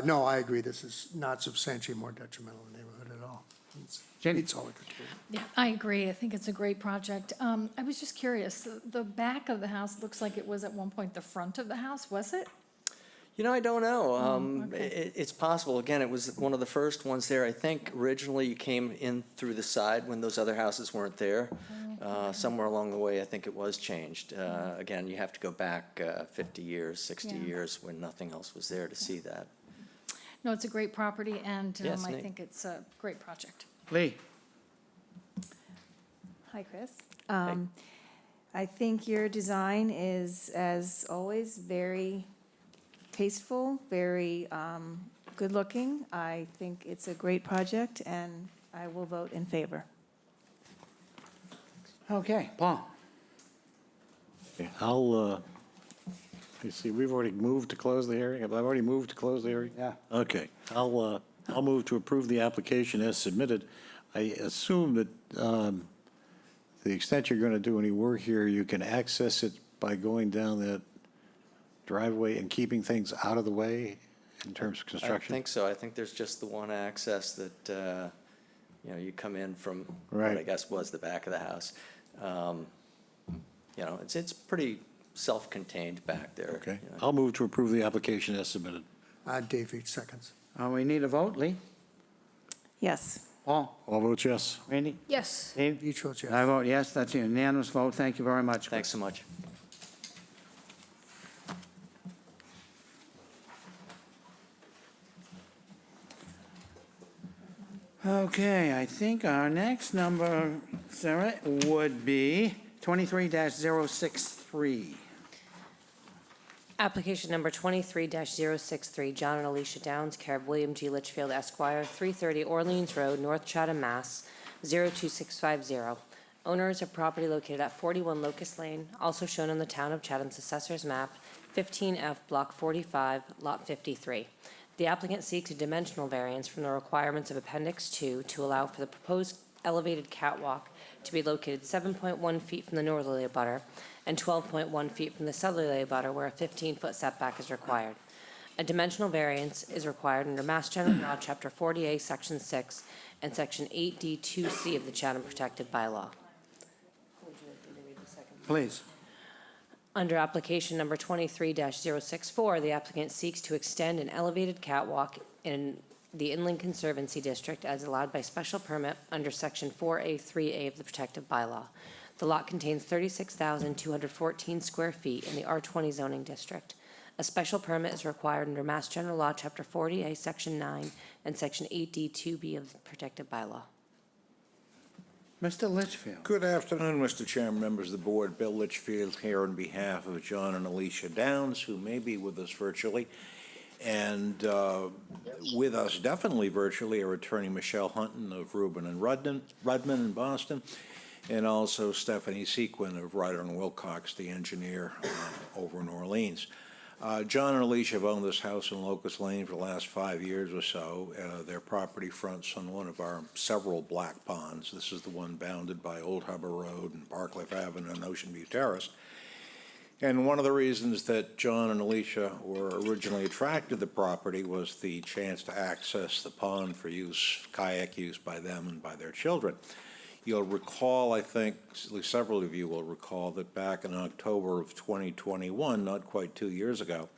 no, I agree, this is not substantially more detrimental to the neighborhood at all. It's all good. Yeah, I agree. I think it's a great project. I was just curious, the back of the house looks like it was at one point the front of the house, was it? I don't know. okay. It's possible. Again, it was one of the first ones there. I think originally you came in through the side when those other houses weren't there. Somewhere along the way, I think it was changed. Again, you have to go back 50 years, 60 Yeah. years when nothing else was there to see that. No, it's a great property, and Yes, I neat. think it's a great project. Lee? Hi, Chris. I think your design is, as always, very tasteful, very good-looking. I think it's a great project, and I will vote in favor. Okay, Paul? Okay, you see, we've already moved to close the hearing. Have I already moved to close the hearing? Yeah. Okay, I'll move to approve the application as submitted. I assume that to the extent you're going to do any work here, you can access it by going down that driveway and keeping things out of the way in terms of construction? I think so. I think there's just the one access that, you come in from what Right. I guess was the back of the house. It's pretty self-contained back there. Okay, you know. I'll move to approve the application as submitted. Dave Veach seconds. We need a vote. Lee? Yes. Paul? All votes yes. Randy? Yes. Dave? Veach votes yes. I vote yes. That's a unanimous vote. Thank you very much. Thanks so much. Okay, I think our next number, Sarah, would be 23-063. Application number 23-063, John and Alicia Downs, care of William G. Litchfield Esquire, 330 Orleans Road, North Chatham, Mass. 02650. Owners of property located at 41 Locust Lane, also shown on the Town of Chatham's Assessor's Map, 15F, Block 45, Lot 53. The applicant seeks a dimensional variance from the requirements of Appendix 2 to allow for the proposed elevated catwalk to be located 7.1 feet from the northerly abutter and 12.1 feet from the southerly abutter where a 15-foot setback is required. A dimensional variance is required under Mass General Law, Chapter 40A, Section 6, and Section 8D2C of the Chatham Protected Bylaw. Please. Under application number 23-064, the applicant seeks to extend an elevated catwalk in the Inland Conservancy District as allowed by special permit under Section 4A3A of the Protective Bylaw. The lot contains 36,214 square feet in the R20 zoning district. A special permit is required under Mass General Law, Chapter 40A, Section 9, and Section 8D2B of the Protective Bylaw. Mr. Litchfield. Good afternoon, Mr. Chairman, members of the board. Bill Litchfield here on behalf of John and Alicia Downs, who may be with us virtually. And with us definitely virtually are attorney Michelle Hunton of Rubin and Rudman in Boston, and also Stephanie Sequin of Ryder and Wilcox, the engineer over in Orleans. John and Alicia have owned this house in Locust Lane for the last 5 years or so. Their property fronts on one of our several black ponds. This is the one bounded by Old Harbor Road and Barcliff Avenue and Ocean View Terrace. And one of the reasons that John and Alicia were originally attracted to the property was the chance to access the pond for use, kayak use by them and by their children. You'll recall, I think, at least several of you will recall, that back in October of 2021, not quite 2 years ago,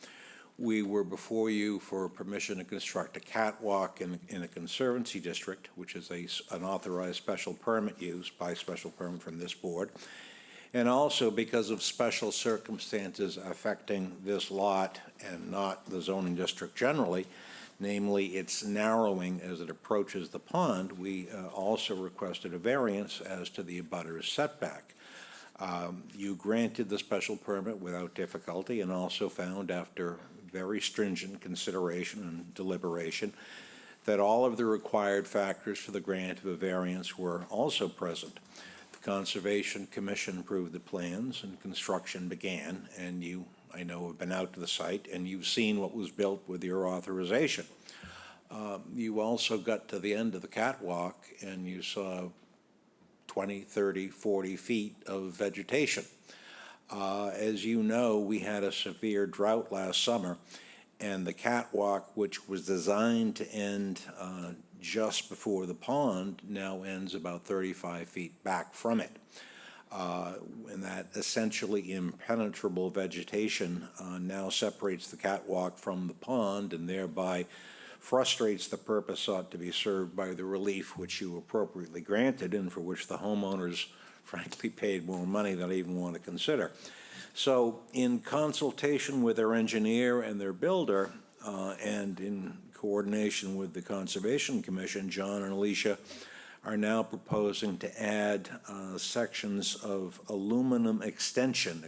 we were before you for permission to construct a catwalk in a conservancy district, which is an authorized special permit use by special permit from this board. And also because of special circumstances affecting this lot and not the zoning district generally, namely its narrowing as it approaches the pond, we also requested a variance as to the abutter's setback. You granted the special permit without difficulty and also found, after very stringent consideration and deliberation, that all of the required factors for the grant of a variance were also present. The Conservation Commission approved the plans and construction began, and you, I know, have been out to the site and you've seen what was built with your authorization. You also got to the end of the catwalk and you saw 20, 30, 40 feet of vegetation. As you know, we had a severe drought last summer, and the catwalk, which was designed to end just before the pond, now ends about 35 feet back from it. And that essentially impenetrable vegetation now separates the catwalk from the pond and thereby frustrates the purpose sought to be served by the relief which you appropriately granted and for which the homeowners frankly paid more money than I even want to consider. So in consultation with their engineer and their builder and in coordination with the Conservation Commission, John and Alicia are now proposing to add sections of aluminum extension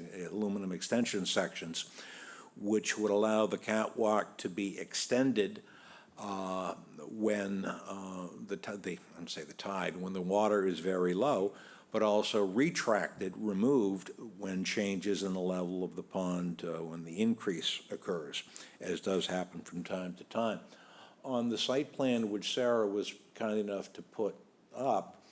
sections, which would allow the catwalk to be extended when when the water is very low, but also retracted, removed when changes in the level of the pond, when the increase occurs, as does happen from time to time. On the site plan, which Sarah was kind enough to put up,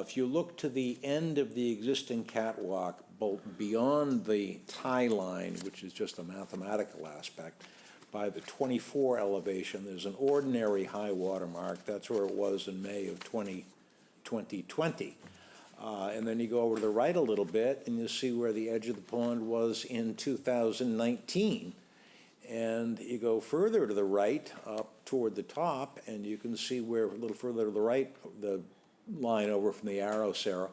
if you look to the end of the existing catwalk, both beyond the tie line, which is just a mathematical aspect, by the 24 elevation, there's an ordinary high water mark. That's where it was in May of 2020. And then you go over to the right a little bit, and you see where the edge of the pond was in 2019. And you go further to the right, up toward the top, and you can see where, a little further to the right, the line over from the arrow, Sarah,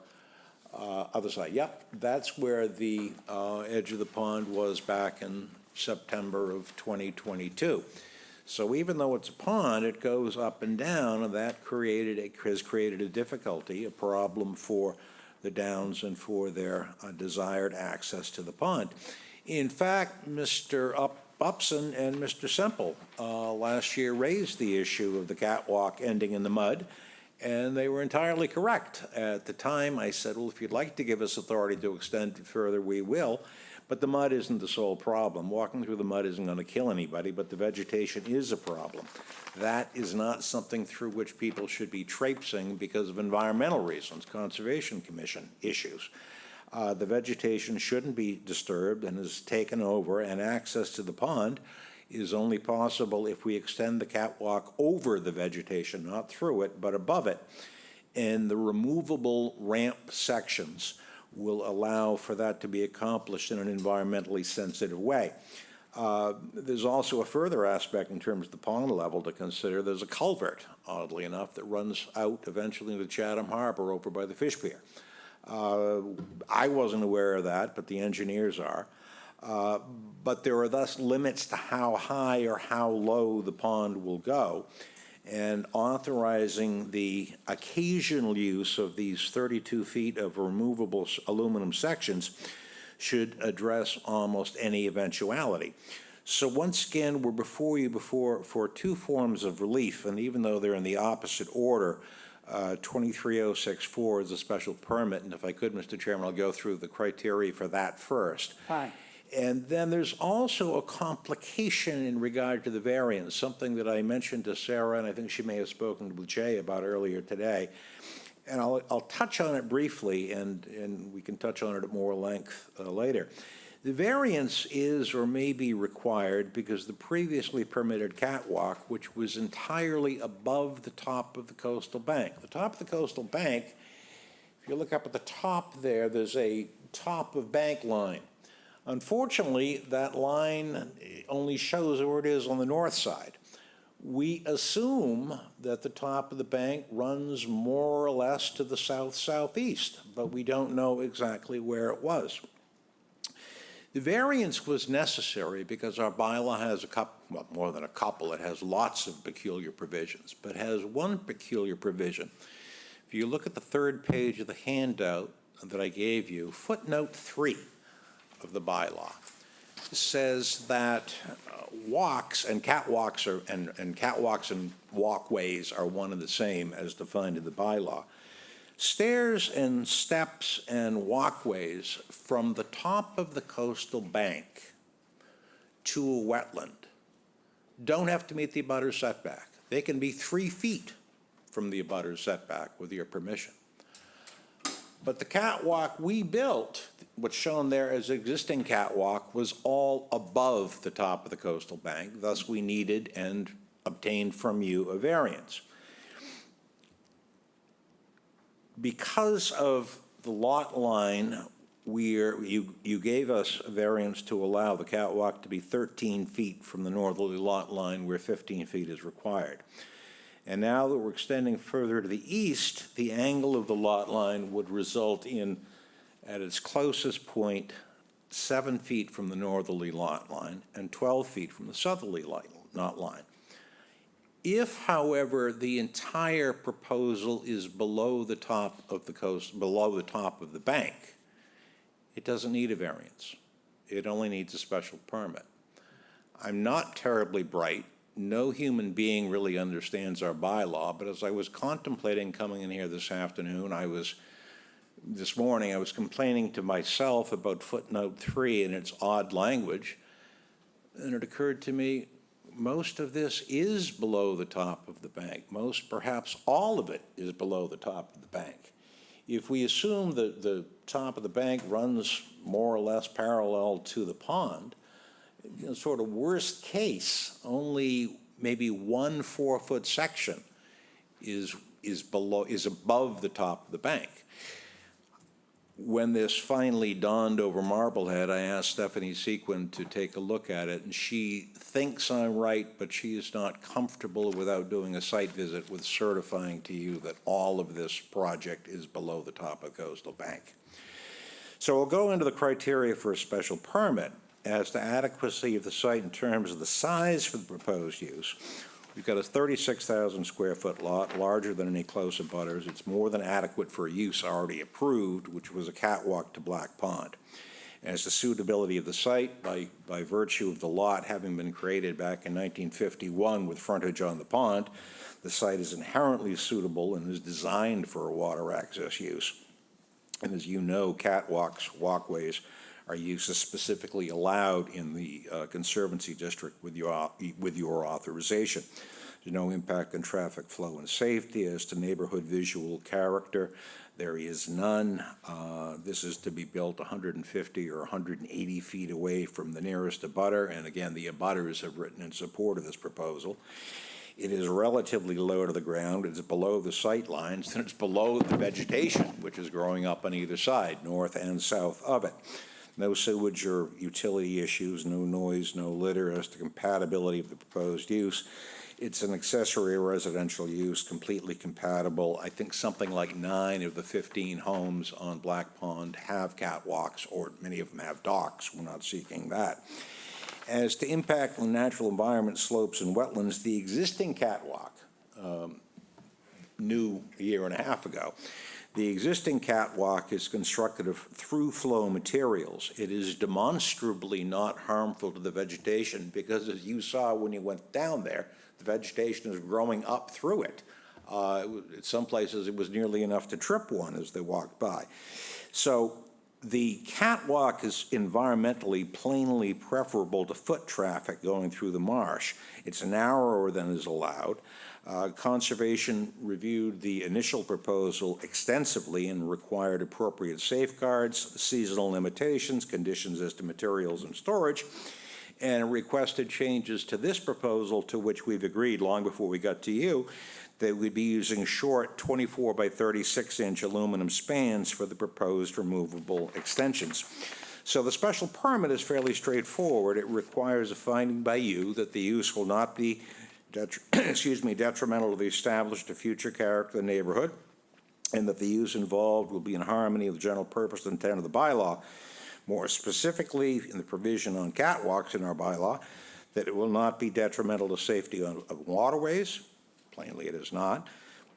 other side. Yep, that's where the edge of the pond was back in September of 2022. So even though it's a pond, it goes up and down, and that has created a difficulty, a problem for the Downs and for their desired access to the pond. In fact, Mr. Upson and Mr. Semple last year raised the issue of the catwalk ending in the mud, and they were entirely correct. At the time, I said, well, if you'd like to give us authority to extend it further, we will. But the mud isn't the sole problem. Walking through the mud isn't going to kill anybody, but the vegetation is a problem. That is not something through which people should be traipsing because of environmental reasons, Conservation Commission issues. The vegetation shouldn't be disturbed and is taken over, and access to the pond is only possible if we extend the catwalk over the vegetation, not through it, but above it. And the removable ramp sections will allow for that to be accomplished in an environmentally sensitive way. There's also a further aspect in terms of the pond level to consider. There's a culvert, oddly enough, that runs out eventually into Chatham Harbor over by the fish pier. I wasn't aware of that, but the engineers are. But there are thus limits to how high or how low the pond will go. And authorizing the occasional use of these 32 feet of removable aluminum sections should address almost any eventuality. So once again, we're before you for two forms of relief, and even though they're in the opposite order, 23064 is a special permit, and if I could, Mr. Chairman, I'll go through the criteria for that first. Fine. And then there's also a complication in regard to the variance, something that I mentioned to Sarah, and I think she may have spoken with Jay about earlier today. And I'll touch on it briefly, and we can touch on it at more length later. The variance is or may be required because the previously permitted catwalk, which was entirely above the top of the coastal bank. The top of the coastal bank, if you look up at the top there, there's a top of bank line. Unfortunately, that line only shows where it is on the north side. We assume that the top of the bank runs more or less to the south-southeast, but we don't know exactly where it was. The variance was necessary because our bylaw has a couple, well, more than a couple, it has lots of peculiar provisions, but has one peculiar provision. If you look at the third page of the handout that I gave you, footnote 3 of the bylaw says that walks and catwalks are, and catwalks and walkways are one and the same as defined in the bylaw. Stairs and steps and walkways from the top of the coastal bank to a wetland don't have to meet the abutter setback. They can be 3 feet from the abutter setback with your permission. But the catwalk we built, what's shown there as existing catwalk, was all above the top of the coastal bank. Thus, we needed and obtained from you a variance. Because of the lot line, you gave us a variance to allow the catwalk to be 13 feet from the northerly lot line where 15 feet is required. And now that we're extending further to the east, the angle of the lot line would result in, at its closest point, 7 feet from the northerly lot line and 12 feet from the southerly lot line. If, however, the entire proposal is below the top of the coast, below the top of the bank, it doesn't need a variance. It only needs a special permit. I'm not terribly bright. No human being really understands our bylaw, but as I was contemplating coming in here this afternoon, this morning, I was complaining to myself about footnote 3 and its odd language, and it occurred to me, most of this is below the top of the bank. Most, perhaps all of it, is below the top of the bank. If we assume that the top of the bank runs more or less parallel to the pond, sort of worst case, only maybe 1 4-foot section is above the top of the bank. When this finally dawned over Marblehead, I asked Stephanie Sequin to take a look at it, and she thinks I'm right, but she is not comfortable without doing a site visit with certifying to you that all of this project is below the top of the coastal bank. So we'll go into the criteria for a special permit. as to adequacy of the site in terms of the size for the proposed use, we've got a 36,000 square foot lot, larger than any close abutters. It's more than adequate for a use already approved, which was a catwalk to Black Pond. As to suitability of the site, by virtue of the lot having been created back in 1951 with frontage on the pond, the site is inherently suitable and is designed for a water access use. And as you know, catwalks, walkways, are uses specifically allowed in the Conservancy District with your authorization. There's no impact on traffic flow and safety. As to neighborhood visual character, there is none. This is to be built 150 or 180 feet away from the nearest abutter, and again, the abutters have written in support of this proposal. It is relatively low to the ground. It's below the sight lines, and it's below the vegetation, which is growing up on either side, north and south of it. No sewage or utility issues, no noise, no litter. As to compatibility of the proposed use, it's an accessory residential use, completely compatible. I think something like 9 of the 15 homes on Black Pond have catwalks, or many of them have docks. We're not seeking that. As to impact on natural environment, slopes, and wetlands, the existing catwalk, new a year and a half ago, the existing catwalk is constructed of through-flow materials. It is demonstrably not harmful to the vegetation because, as you saw when you went down there, the vegetation is growing up through it. At some places, it was nearly enough to trip one as they walked by. So the catwalk is environmentally plainly preferable to foot traffic going through the marsh. It's narrower than is allowed. Conservation reviewed the initial proposal extensively and required appropriate safeguards, seasonal limitations, conditions as to materials and storage, and requested changes to this proposal, to which we've agreed long before we got to you, that we'd be using short 24 by 36 inch aluminum spans for the proposed removable extensions. So the special permit is fairly straightforward. It requires a finding by you that the use will not be detrimental to the established or future character of the neighborhood, and that the use involved will be in harmony with the general purpose and intent of the bylaw. More specifically, in the provision on catwalks in our bylaw, that it will not be detrimental to safety of waterways, plainly it is not,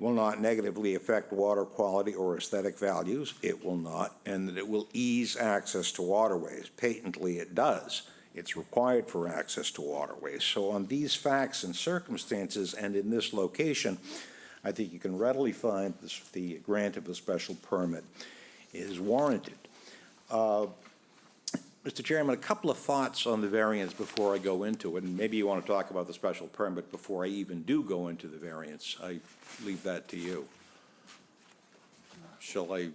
will not negatively affect water quality or aesthetic values, it will not, and that it will ease access to waterways. Patently it does. It's required for access to waterways. So on these facts and circumstances and in this location, I think you can readily find the grant of the special permit is warranted. Mr. Chairman, a couple of thoughts on the variance before I go into it, and maybe you want to talk about the special permit before I even do go into the variance. I leave that to you. Shall I?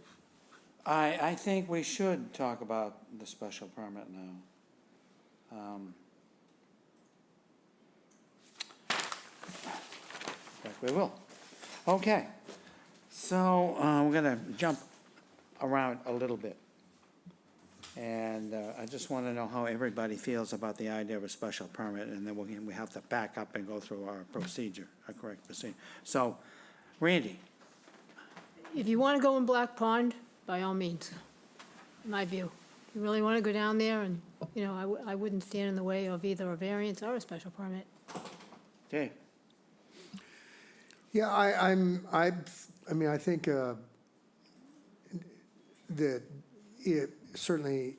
I think we should talk about the special permit now. Yes, we will. Okay, so we're going to jump around a little bit. And I just want to know how everybody feels about the idea of a special permit, and then we have to back up and go through our procedure, our correct procedure. So, Randy? If you want to go in Black Pond, by all means, in my view. If you really want to go down there, and, you know, I wouldn't stand in the way of either a variance or a special permit. Okay. Yeah, I mean, I think that it certainly,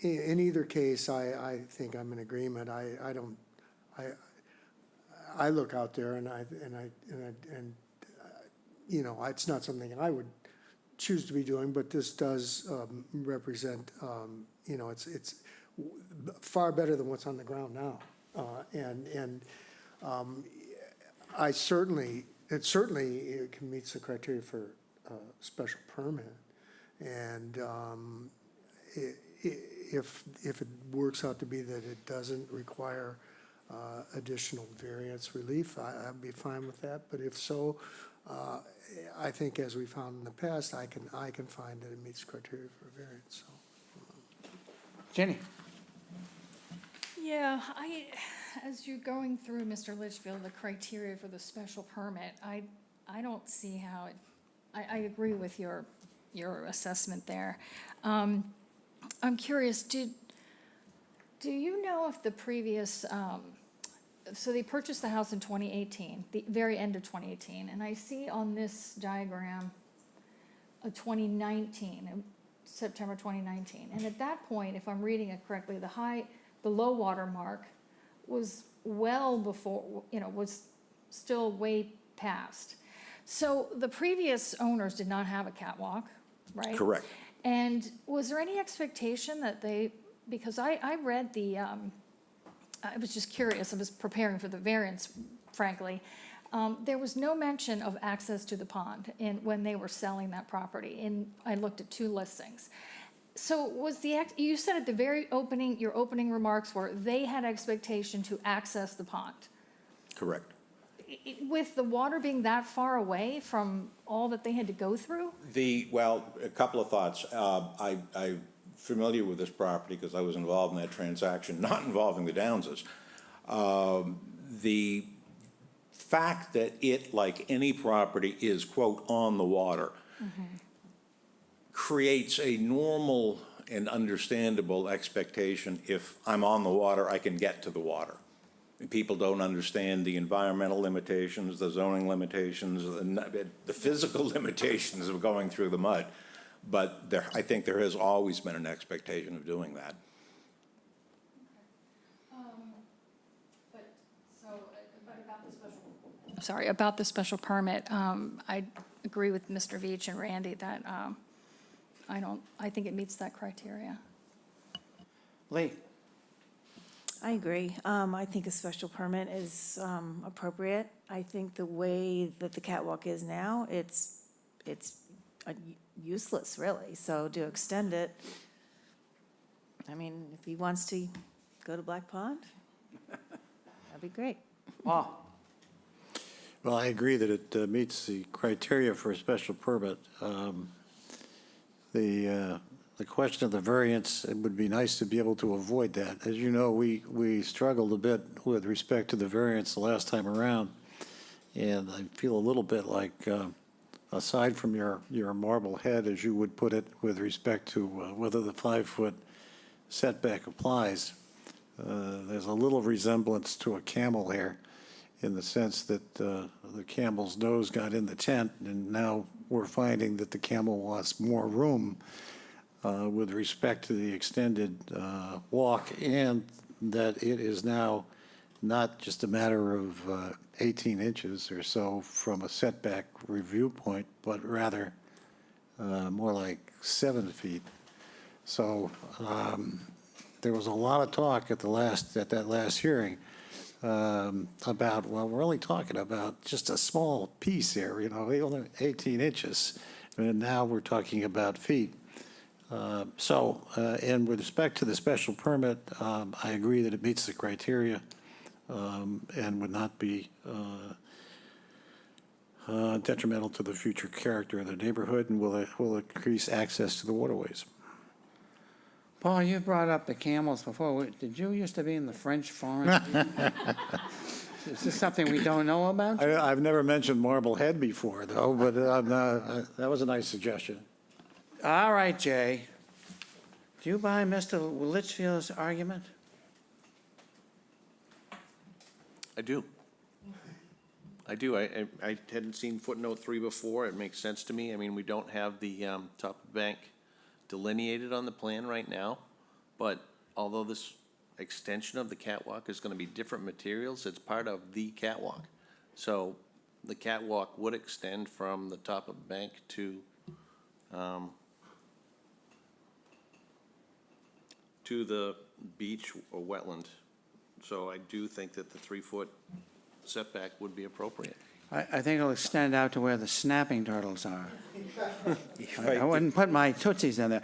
in either case, I think I'm in agreement. I look out there and you know, it's not something I would choose to be doing, but this does represent, you know, it's far better than what's on the ground now. I certainly, it can meet the criteria for special permit. And if it works out to be that it doesn't require additional variance relief, I'd be fine with that. But if so, I think, as we found in the past, I can find that it meets criteria for a variance. So, Jenny? Yeah, as you're going through, Mr. Litchfield, the criteria for the special permit, I don't see how it, I agree with your assessment there. I'm curious, Do you know if the previous, so they purchased the house in 2018, the very end of 2018, and I see on this diagram a 2019, September 2019. And at that point, if I'm reading it correctly, the low water mark was well before, was still way past. So the previous owners did not have a catwalk, right? Correct. And was there any expectation that because I read I was just curious, I was preparing for the variance, frankly. There was no mention of access to the pond when they were selling that property, and I looked at 2 listings. So you said at the very opening, your opening remarks were they had expectation to access the pond. Correct. With the water being that far away from all that they had to go through? Well, a couple of thoughts. I'm familiar with this property because I was involved in that transaction, not involving the Downses. The fact that it, like any property, is, quote, on the water, creates a normal and understandable expectation. If I'm on the water, I can get to the water. People don't understand the environmental limitations, the zoning limitations, the physical limitations of going through the mud. But I think there has always been an expectation of doing that. About the special permit, I agree with Mr. Veach and Randy that I think it meets that criteria. Lee? I agree. I think a special permit is appropriate. I think the way that the catwalk is now, it's useless, really. So to extend it, I mean, if he wants to go to Black Pond, that'd be great. Paul? Well, I agree that it meets the criteria for a special permit. The question of the variance, it would be nice to be able to avoid that. As you know, we struggled a bit with respect to the variance the last time around, and I feel a little bit like, aside from your marble head, as you would put it, with respect to whether the 5-foot setback applies, there's a little resemblance to a camel here, in the sense that the camel's nose got in the tent, and now we're finding that the camel wants more room with respect to the extended walk, and that it is now not just a matter of 18 inches or so from a setback review point, but rather more like 7 feet. So there was a lot of talk at that last hearing about, well, we're only talking about just a small piece here, only 18 inches, and now we're talking about feet. And with respect to the special permit, I agree that it meets the criteria and would not be detrimental to the future character of the neighborhood, and will increase access to the waterways. Paul, you brought up the camels before. Did you used to be in the French foreign? Is this something we don't know about? I've never mentioned Marblehead before, though, but that was a nice suggestion. All right, Jay. Do you buy Mr. Litchfield's argument? I do. I hadn't seen footnote 3 before. It makes sense to me. I mean, we don't have the top of the bank delineated on the plan right now, but although this extension of the catwalk is going to be different materials, it's part of the catwalk. So the catwalk would extend from the top of the bank to the beach or wetland. So I do think that the 3-foot setback would be appropriate. I think it'll extend out to where the snapping turtles are. I wouldn't put my tootsies in there.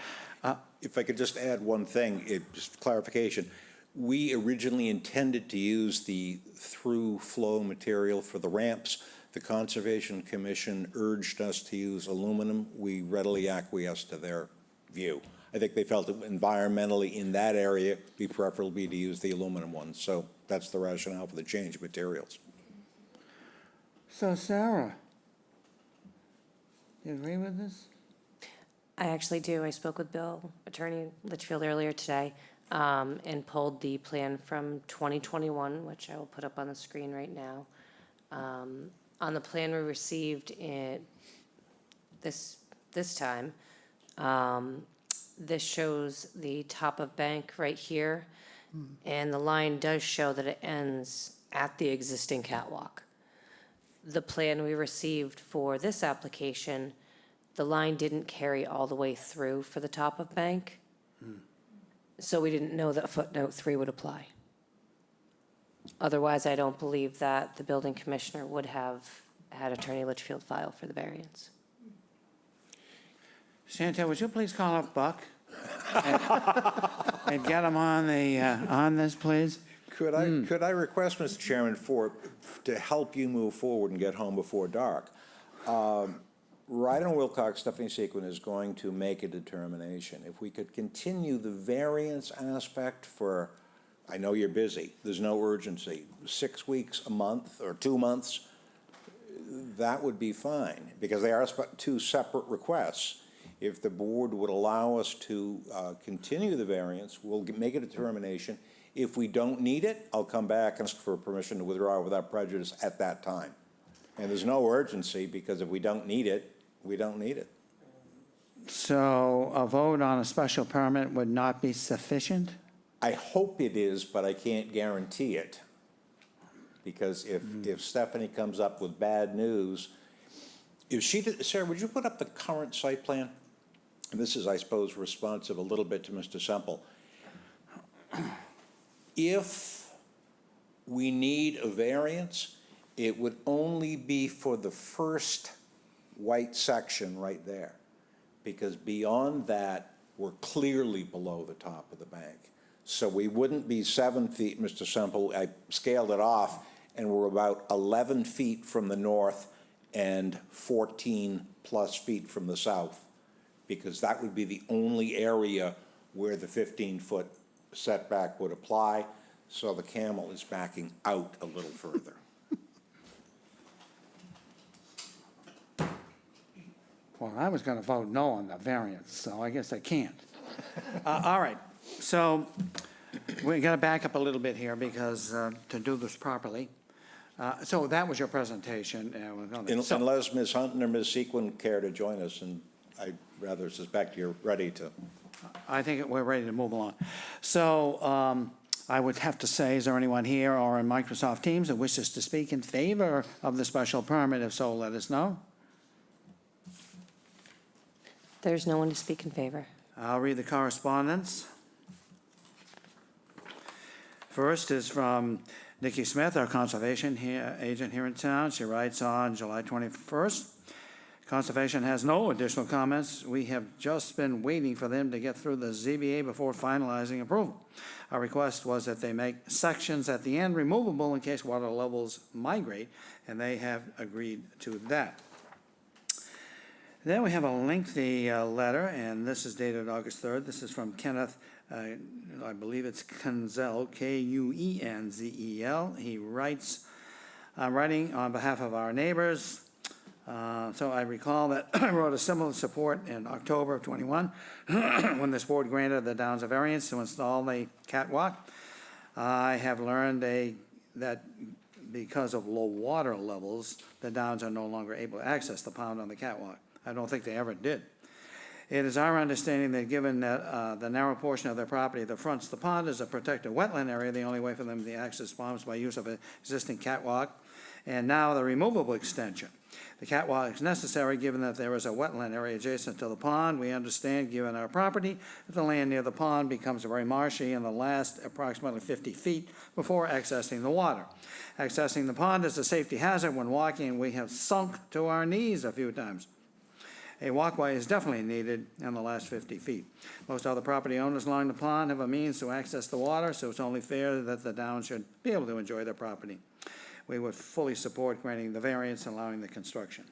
If I could just add one thing, just clarification. We originally intended to use the through flow material for the ramps. The Conservation Commission urged us to use aluminum. We readily acquiesced to their view. I think they felt that environmentally in that area, it'd be preferable to use the aluminum ones. So that's the rationale for the change of materials. So Sarah, you agree with this? I actually do. I spoke with Attorney Litchfield earlier today. and pulled the plan from 2021, which I will put up on the screen right now. On the plan we received this time, this shows the top of bank right here, and the line does show that it ends at the existing catwalk. The plan we received for this application, the line didn't carry all the way through for the top of bank. So we didn't know that footnote 3 would apply. Otherwise, I don't believe that the building commissioner would have had Attorney Litchfield file for the variance. Chantel, would you please call up Buck? And get him on this, please? Could I request, Mr. Chairman, to help you move forward and get home before dark? Ryder and Wilcox, Stephanie Sequin is going to make a determination. If we could continue the variance aspect for, I know you're busy, there's no urgency, 6 weeks, a month, or 2 months, that would be fine, because they are two separate requests. If the board would allow us to continue the variance, we'll make a determination. If we don't need it, I'll come back and ask for permission to withdraw without prejudice at that time. And there's no urgency, because if we don't need it, we don't need it. So a vote on a special permit would not be sufficient? I hope it is, but I can't guarantee it. Because if Stephanie comes up with bad news, Sarah, would you put up the current site plan? And this is, I suppose, responsive a little bit to Mr. Semple. If we need a variance, it would only be for the first white section right there, because beyond that, we're clearly below the top of the bank. So we wouldn't be 7 feet, Mr. Semple, I scaled it off, and we're about 11 feet from the north and 14 plus feet from the south, because that would be the only area where the 15-foot setback would apply, so the camel is backing out a little further. Well, I was going to vote no on the variance, so I guess I can't. All right, so we got to back up a little bit here, because to do this properly. So that was your presentation. Unless Ms. Hunton or Ms. Sequin care to join us, and I rather suspect you're ready to. I think we're ready to move along. So I would have to say, is there anyone here or in Microsoft Teams that wishes to speak in favor of the special permit? If so, let us know. There's no one to speak in favor. I'll read the correspondence. First is from Nikki Smith, our conservation agent here in town. She writes on July 21st, Conservation has no additional comments. We have just been waiting for them to get through the ZBA before finalizing approval. Our request was that they make sections at the end removable in case water levels migrate, and they have agreed to that. Then we have a lengthy letter, and this is dated August 3rd. This is from Kenneth, I believe it's Kunzel, Kuenzel. He writes, I'm writing on behalf of our neighbors. So I recall that I wrote a similar support in October of 21 when this board granted the Downs a variance to install the catwalk. I have learned that because of low water levels, the Downs are no longer able to access the pond on the catwalk. I don't think they ever did. It is our understanding that given that the narrow portion of their property that fronts the pond is a protected wetland area, the only way for them to access ponds is by use of an existing catwalk, and now the removable extension. The catwalk is necessary given that there is a wetland area adjacent to the pond. We understand, given our property, that the land near the pond becomes very marshy in the last approximately 50 feet before accessing the water. Accessing the pond is a safety hazard when walking, and we have sunk to our knees a few times. A walkway is definitely needed in the last 50 feet. Most other property owners along the pond have a means to access the water, so it's only fair that the Downs should be able to enjoy their property. We would fully support granting the variance and allowing the construction.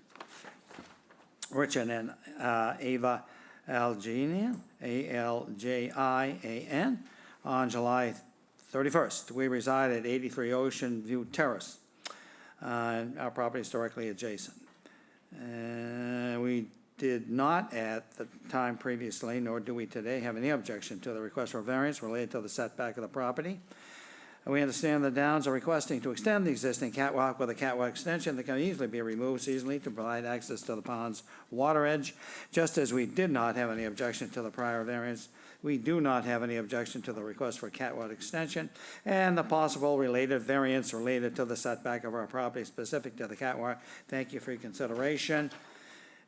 Richard and Ava Aljian, Aljian, on July 31st. We reside at 83 Ocean View Terrace. And our property is directly adjacent. We did not at the time previously, nor do we today, have any objection to the request for variance related to the setback of the property. And we understand the Downs are requesting to extend the existing catwalk with a catwalk extension that can easily be removed seasonally to provide access to the pond's water edge. Just as we did not have any objection to the prior variance, we do not have any objection to the request for catwalk extension and the possible related variance related to the setback of our property specific to the catwalk. Thank you for your consideration.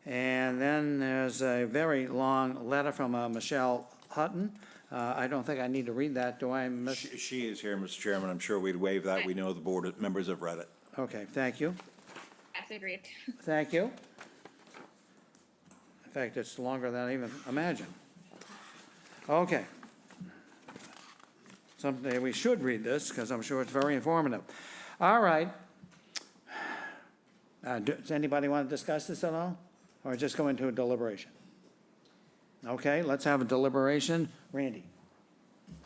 And then there's a very long letter from Michelle Hutton. I don't think I need to read that, do I, Miss? She is here, Mr. Chairman. I'm sure we'd waive that. We know the board members have read it. Okay, thank you. Yes, agreed. Thank you. In fact, it's longer than I even imagined. Okay. Someday we should read this, because I'm sure it's very informative. All right. Does anybody want to discuss this at all? Or just go into a deliberation? Okay, let's have a deliberation. Randy?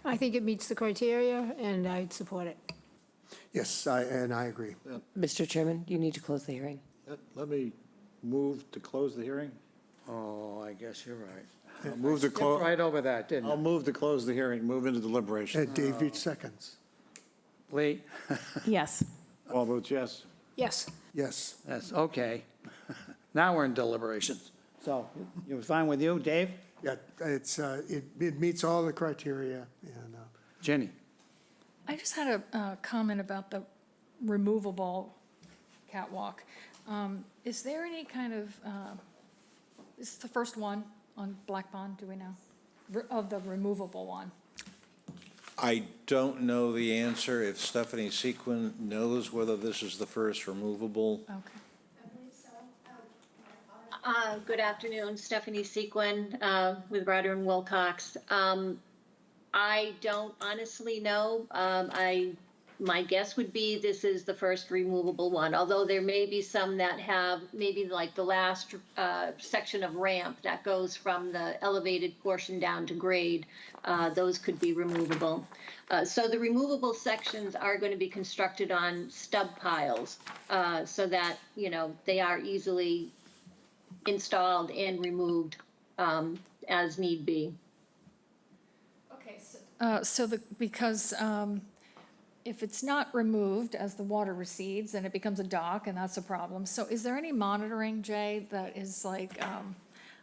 I think it meets the criteria, and I'd support it. Yes, I agree. Mr. Chairman, you need to close the hearing. Let me move to close the hearing. Oh, I guess you're right. I'll move to Skipped close. right over that, didn't I'll I? move to close the hearing, move into deliberation. Dave Veach seconds. Lee? Yes. All votes yes. Yes. Yes. That's okay. Now we're in deliberations. So, you fine with you, Dave? Yeah, it meets all the criteria, and Jenny? I just had a comment about the removable catwalk. Is there any kind of, is this the first one on Black Pond, do we know? Of the removable one? I don't know the answer. If Stephanie Sequin knows whether this is the first removable. Okay. Good afternoon, Stephanie Sequin with Ryder and Wilcox. I don't honestly know. My guess would be this is the first removable one, although there may be some that have maybe like the last section of ramp that goes from the elevated portion down to grade. Those could be removable. So the removable sections are going to be constructed on stub piles so that, you know, they are easily installed and removed as need be. Okay, because if it's not removed as the water recedes, then it becomes a dock, and that's a problem. So is there any monitoring, Jay, that is like,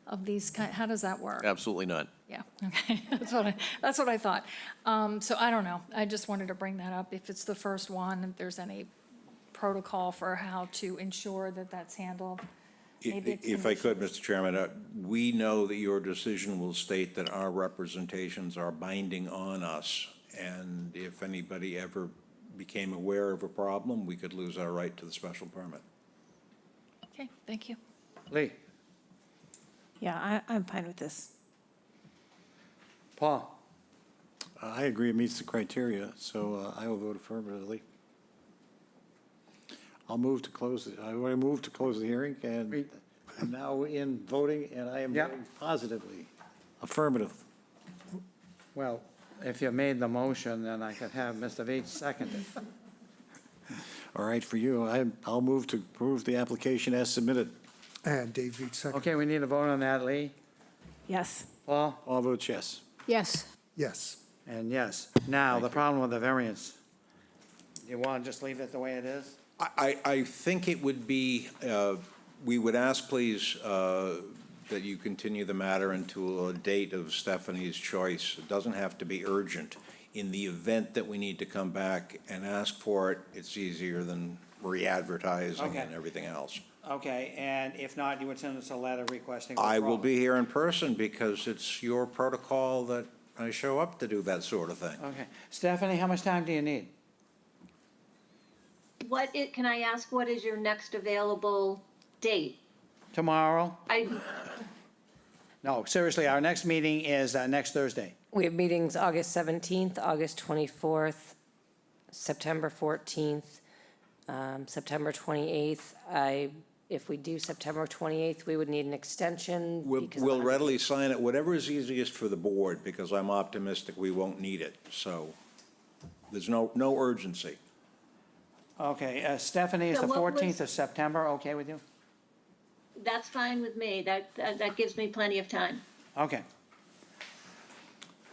of these kind, how does that work? Absolutely not. Yeah, okay, that's what I thought. So I don't know, I just wanted to bring that up, if it's the first one, if there's any protocol for how to ensure that that's handled. Maybe it's If I could, conditions. Mr. Chairman, we know that your decision will state that our representations are binding on us. And if anybody ever became aware of a problem, we could lose our right to the special permit. Okay, thank you. Lee? Yeah, I'm fine with this. Paul? I agree it meets the criteria, so I will vote affirmatively. I'll move to close, I move to close the hearing, and I'm now in voting, and I am Yep. voting positively. Affirmative. Well, if you made the motion, then I could have Mr. Veach second it. All right, for you, I'll move to approve the application as submitted. And Dave Veach seconds. Okay, we need a vote on that, Lee? Yes. Paul? All votes yes. Yes. Yes. And yes. Now, the problem with the variance. You want to just leave it the way it is? I think it would be, we would ask, please, that you continue the matter until a date of Stephanie's choice. It doesn't have to be urgent. In the event that we need to come back and ask for it, it's easier than re-advertising Okay. and everything else. Okay, and if not, you would send us a letter requesting I will withdrawal. be here in person because it's your protocol that I show up to do that sort of thing. Okay. Stephanie, how much time do you need? Can I ask, what is your next available date? Tomorrow? I, No, seriously, our next meeting is next Thursday. We have meetings August 17th, August 24th, September 14th, September 28th. If we do September 28th, we would need an extension. because We'll readily sign it, whatever is easiest for the board, because I'm optimistic we won't need it. So there's no urgency. Okay, Stephanie, is So the what was- 14th of September okay with you? That's fine with me. That gives me plenty of time. Okay.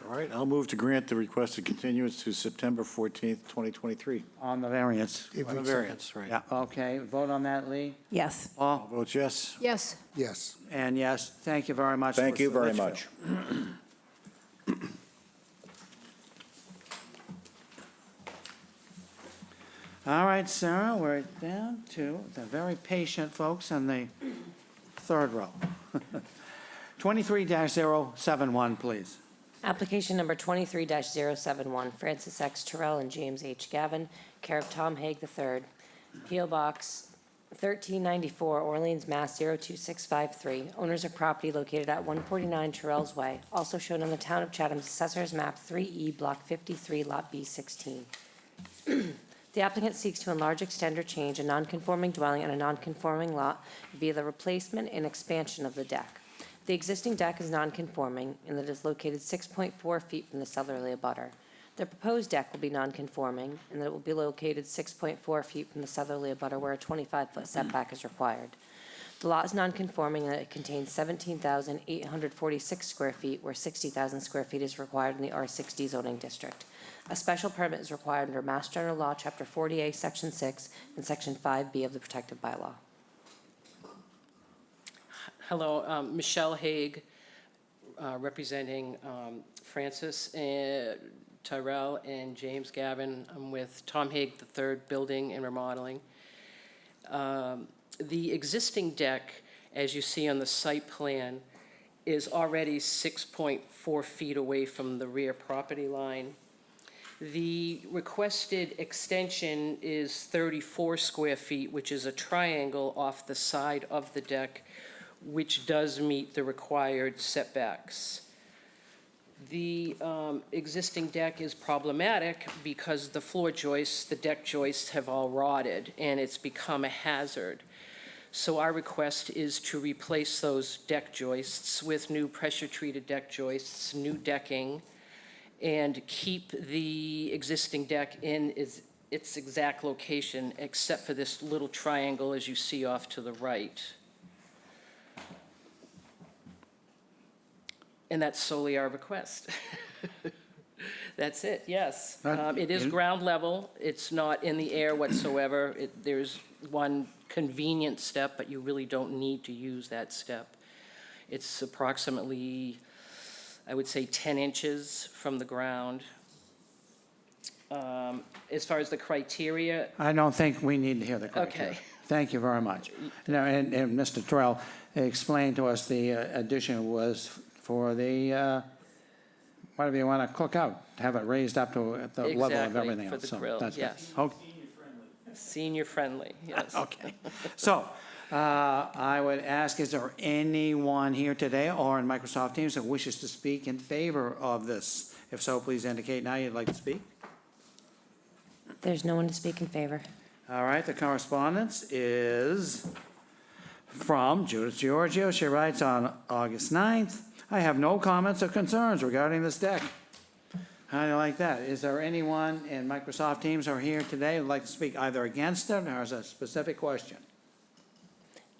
All right, I'll move to grant the requested continuance to September 14th, 2023. On the variance. Dave On the Reed seconds. variance, right. Yeah, okay. Vote on that, Lee? Yes. All Paul? votes yes. Yes, Yes. And yes, thank you very much. Thank for you very Litchfield. much. All right, Sarah, we're down to the very patient folks on the third row. 23-071, please. Application number 23-071, Francis X. Terrell and James H. Gavin, care of Tom Haig III, P.O. Box 1394, Orleans, Mass. 02653. Owners of property located at 149 Terrell's Way, also shown on the Town of Chatham's Assessor's Map 3E, Block 53, Lot B16. The applicant seeks to enlarge, extend, or change a nonconforming dwelling on a nonconforming lot via the replacement and expansion of the deck. The existing deck is nonconforming in that it is located 6.4 feet from the southerly abutter. The proposed deck will be nonconforming in that it will be located 6.4 feet from the southerly abutter where a 25-foot setback is required. The lot is nonconforming in that it contains 17,846 square feet where 60,000 square feet is required in the R60 zoning district. A special permit is required under Mass General Law, Chapter 40A, Section 6, and Section 5B of the protective bylaw. Hello, Michelle Haig, representing Francis Tyrell and James Gavin. I'm with Tom Haig III Building and Remodeling. The existing deck, as you see on the site plan, is already 6.4 feet away from the rear property line. The requested extension is 34 square feet, which is a triangle off the side of the deck, which does meet the required setbacks. The existing deck is problematic because the floor joists, the deck joists have all rotted, and it's become a hazard. So our request is to replace those deck joists with new pressure-treated deck joists, new decking, and keep the existing deck in its exact location, except for this little triangle as you see off to the right. And that's solely our request. That's it, yes. It is ground level. It's not in the air whatsoever. There's one convenient step, but you really don't need to use that step. It's approximately, I would say, 10 inches from the ground. As far as the criteria, I don't think we need to hear the criteria. Okay. Thank you very much. Now, and Mr. Terrell explained to us the addition was for the, whatever you want to cook out, have it raised up to the level of Exactly, everything for else. the So grill, that's good. yes. Okay. senior friendly, yes. Okay. So, I would ask, is there anyone here today or in Microsoft Teams that wishes to speak in favor of this? If so, please indicate now you'd like to speak. There's no one to speak in favor. All right, the correspondence is from Judith Giorgio. She writes on August 9th, I have no comments or concerns regarding this deck. How do you like that? Is there anyone in Microsoft Teams or here today who'd like to speak either against it or as a specific question?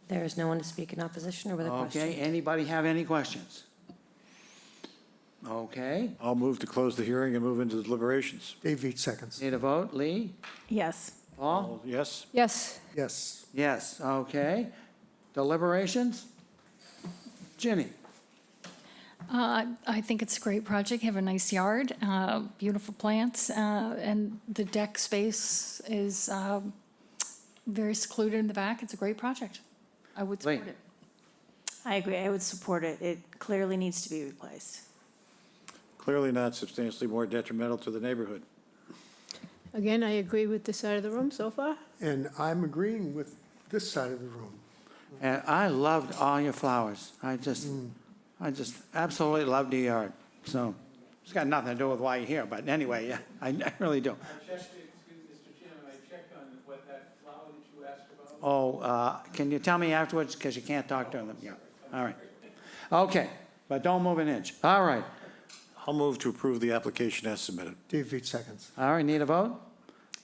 There is no one to speak in opposition or with a question. Okay, anybody have any questions? Okay, I'll move to close the hearing and move into the deliberations. Dave Veach seconds. need a vote? Lee? Yes. Paul? Yes? yes. Yes. Yes, okay. Deliberations? Ginny? I think it's a great project, have a nice yard, beautiful plants, and the deck space is very secluded in the back. It's a great project. I would support Lee. it. I agree. I would support it. It clearly needs to be replaced. Clearly not substantially more detrimental to the neighborhood. Again, I agree with this side of the room so far. And I'm agreeing with this side of the room. And I loved all your flowers. I just absolutely loved your yard. So it's got nothing to do with why you're here, but anyway, yeah, I really do. I checked, Mr. Chairman, I checked on what that flower that you asked about. Oh, can you tell me afterwards, because you can't talk to them? Yeah, all right. Okay, but don't move an inch. All right, I'll move to approve the application as submitted. Dave Veach seconds. all right, need a vote?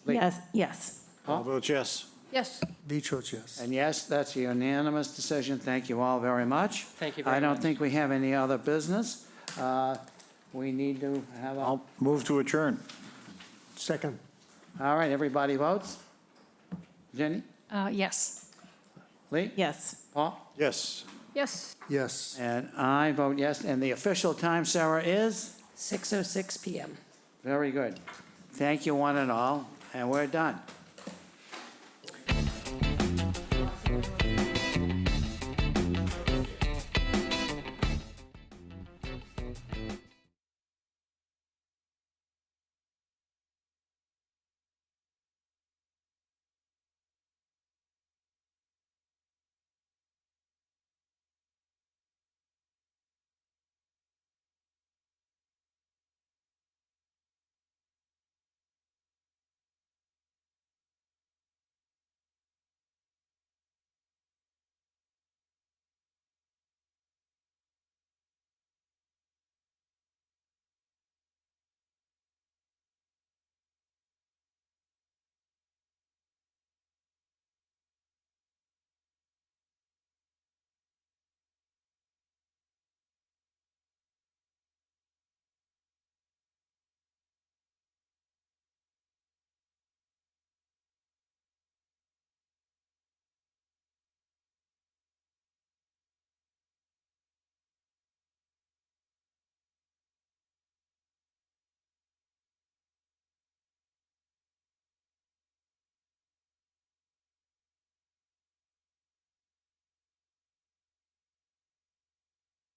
Lee? Yes, yes. All votes yes. Yes. Vichos, yes. And yes, that's a unanimous decision. Thank you all very much. Thank you very I don't much. think we have any other business. We need to have a, I'll move to adjourn. Second. all right, everybody votes? Jenny? Yes. Lee? Yes. Paul? Yes. Yes. Yes. And I vote yes. And the official time, Sarah, is? 6:06 PM. Very good. Thank you, one and all, and we're done.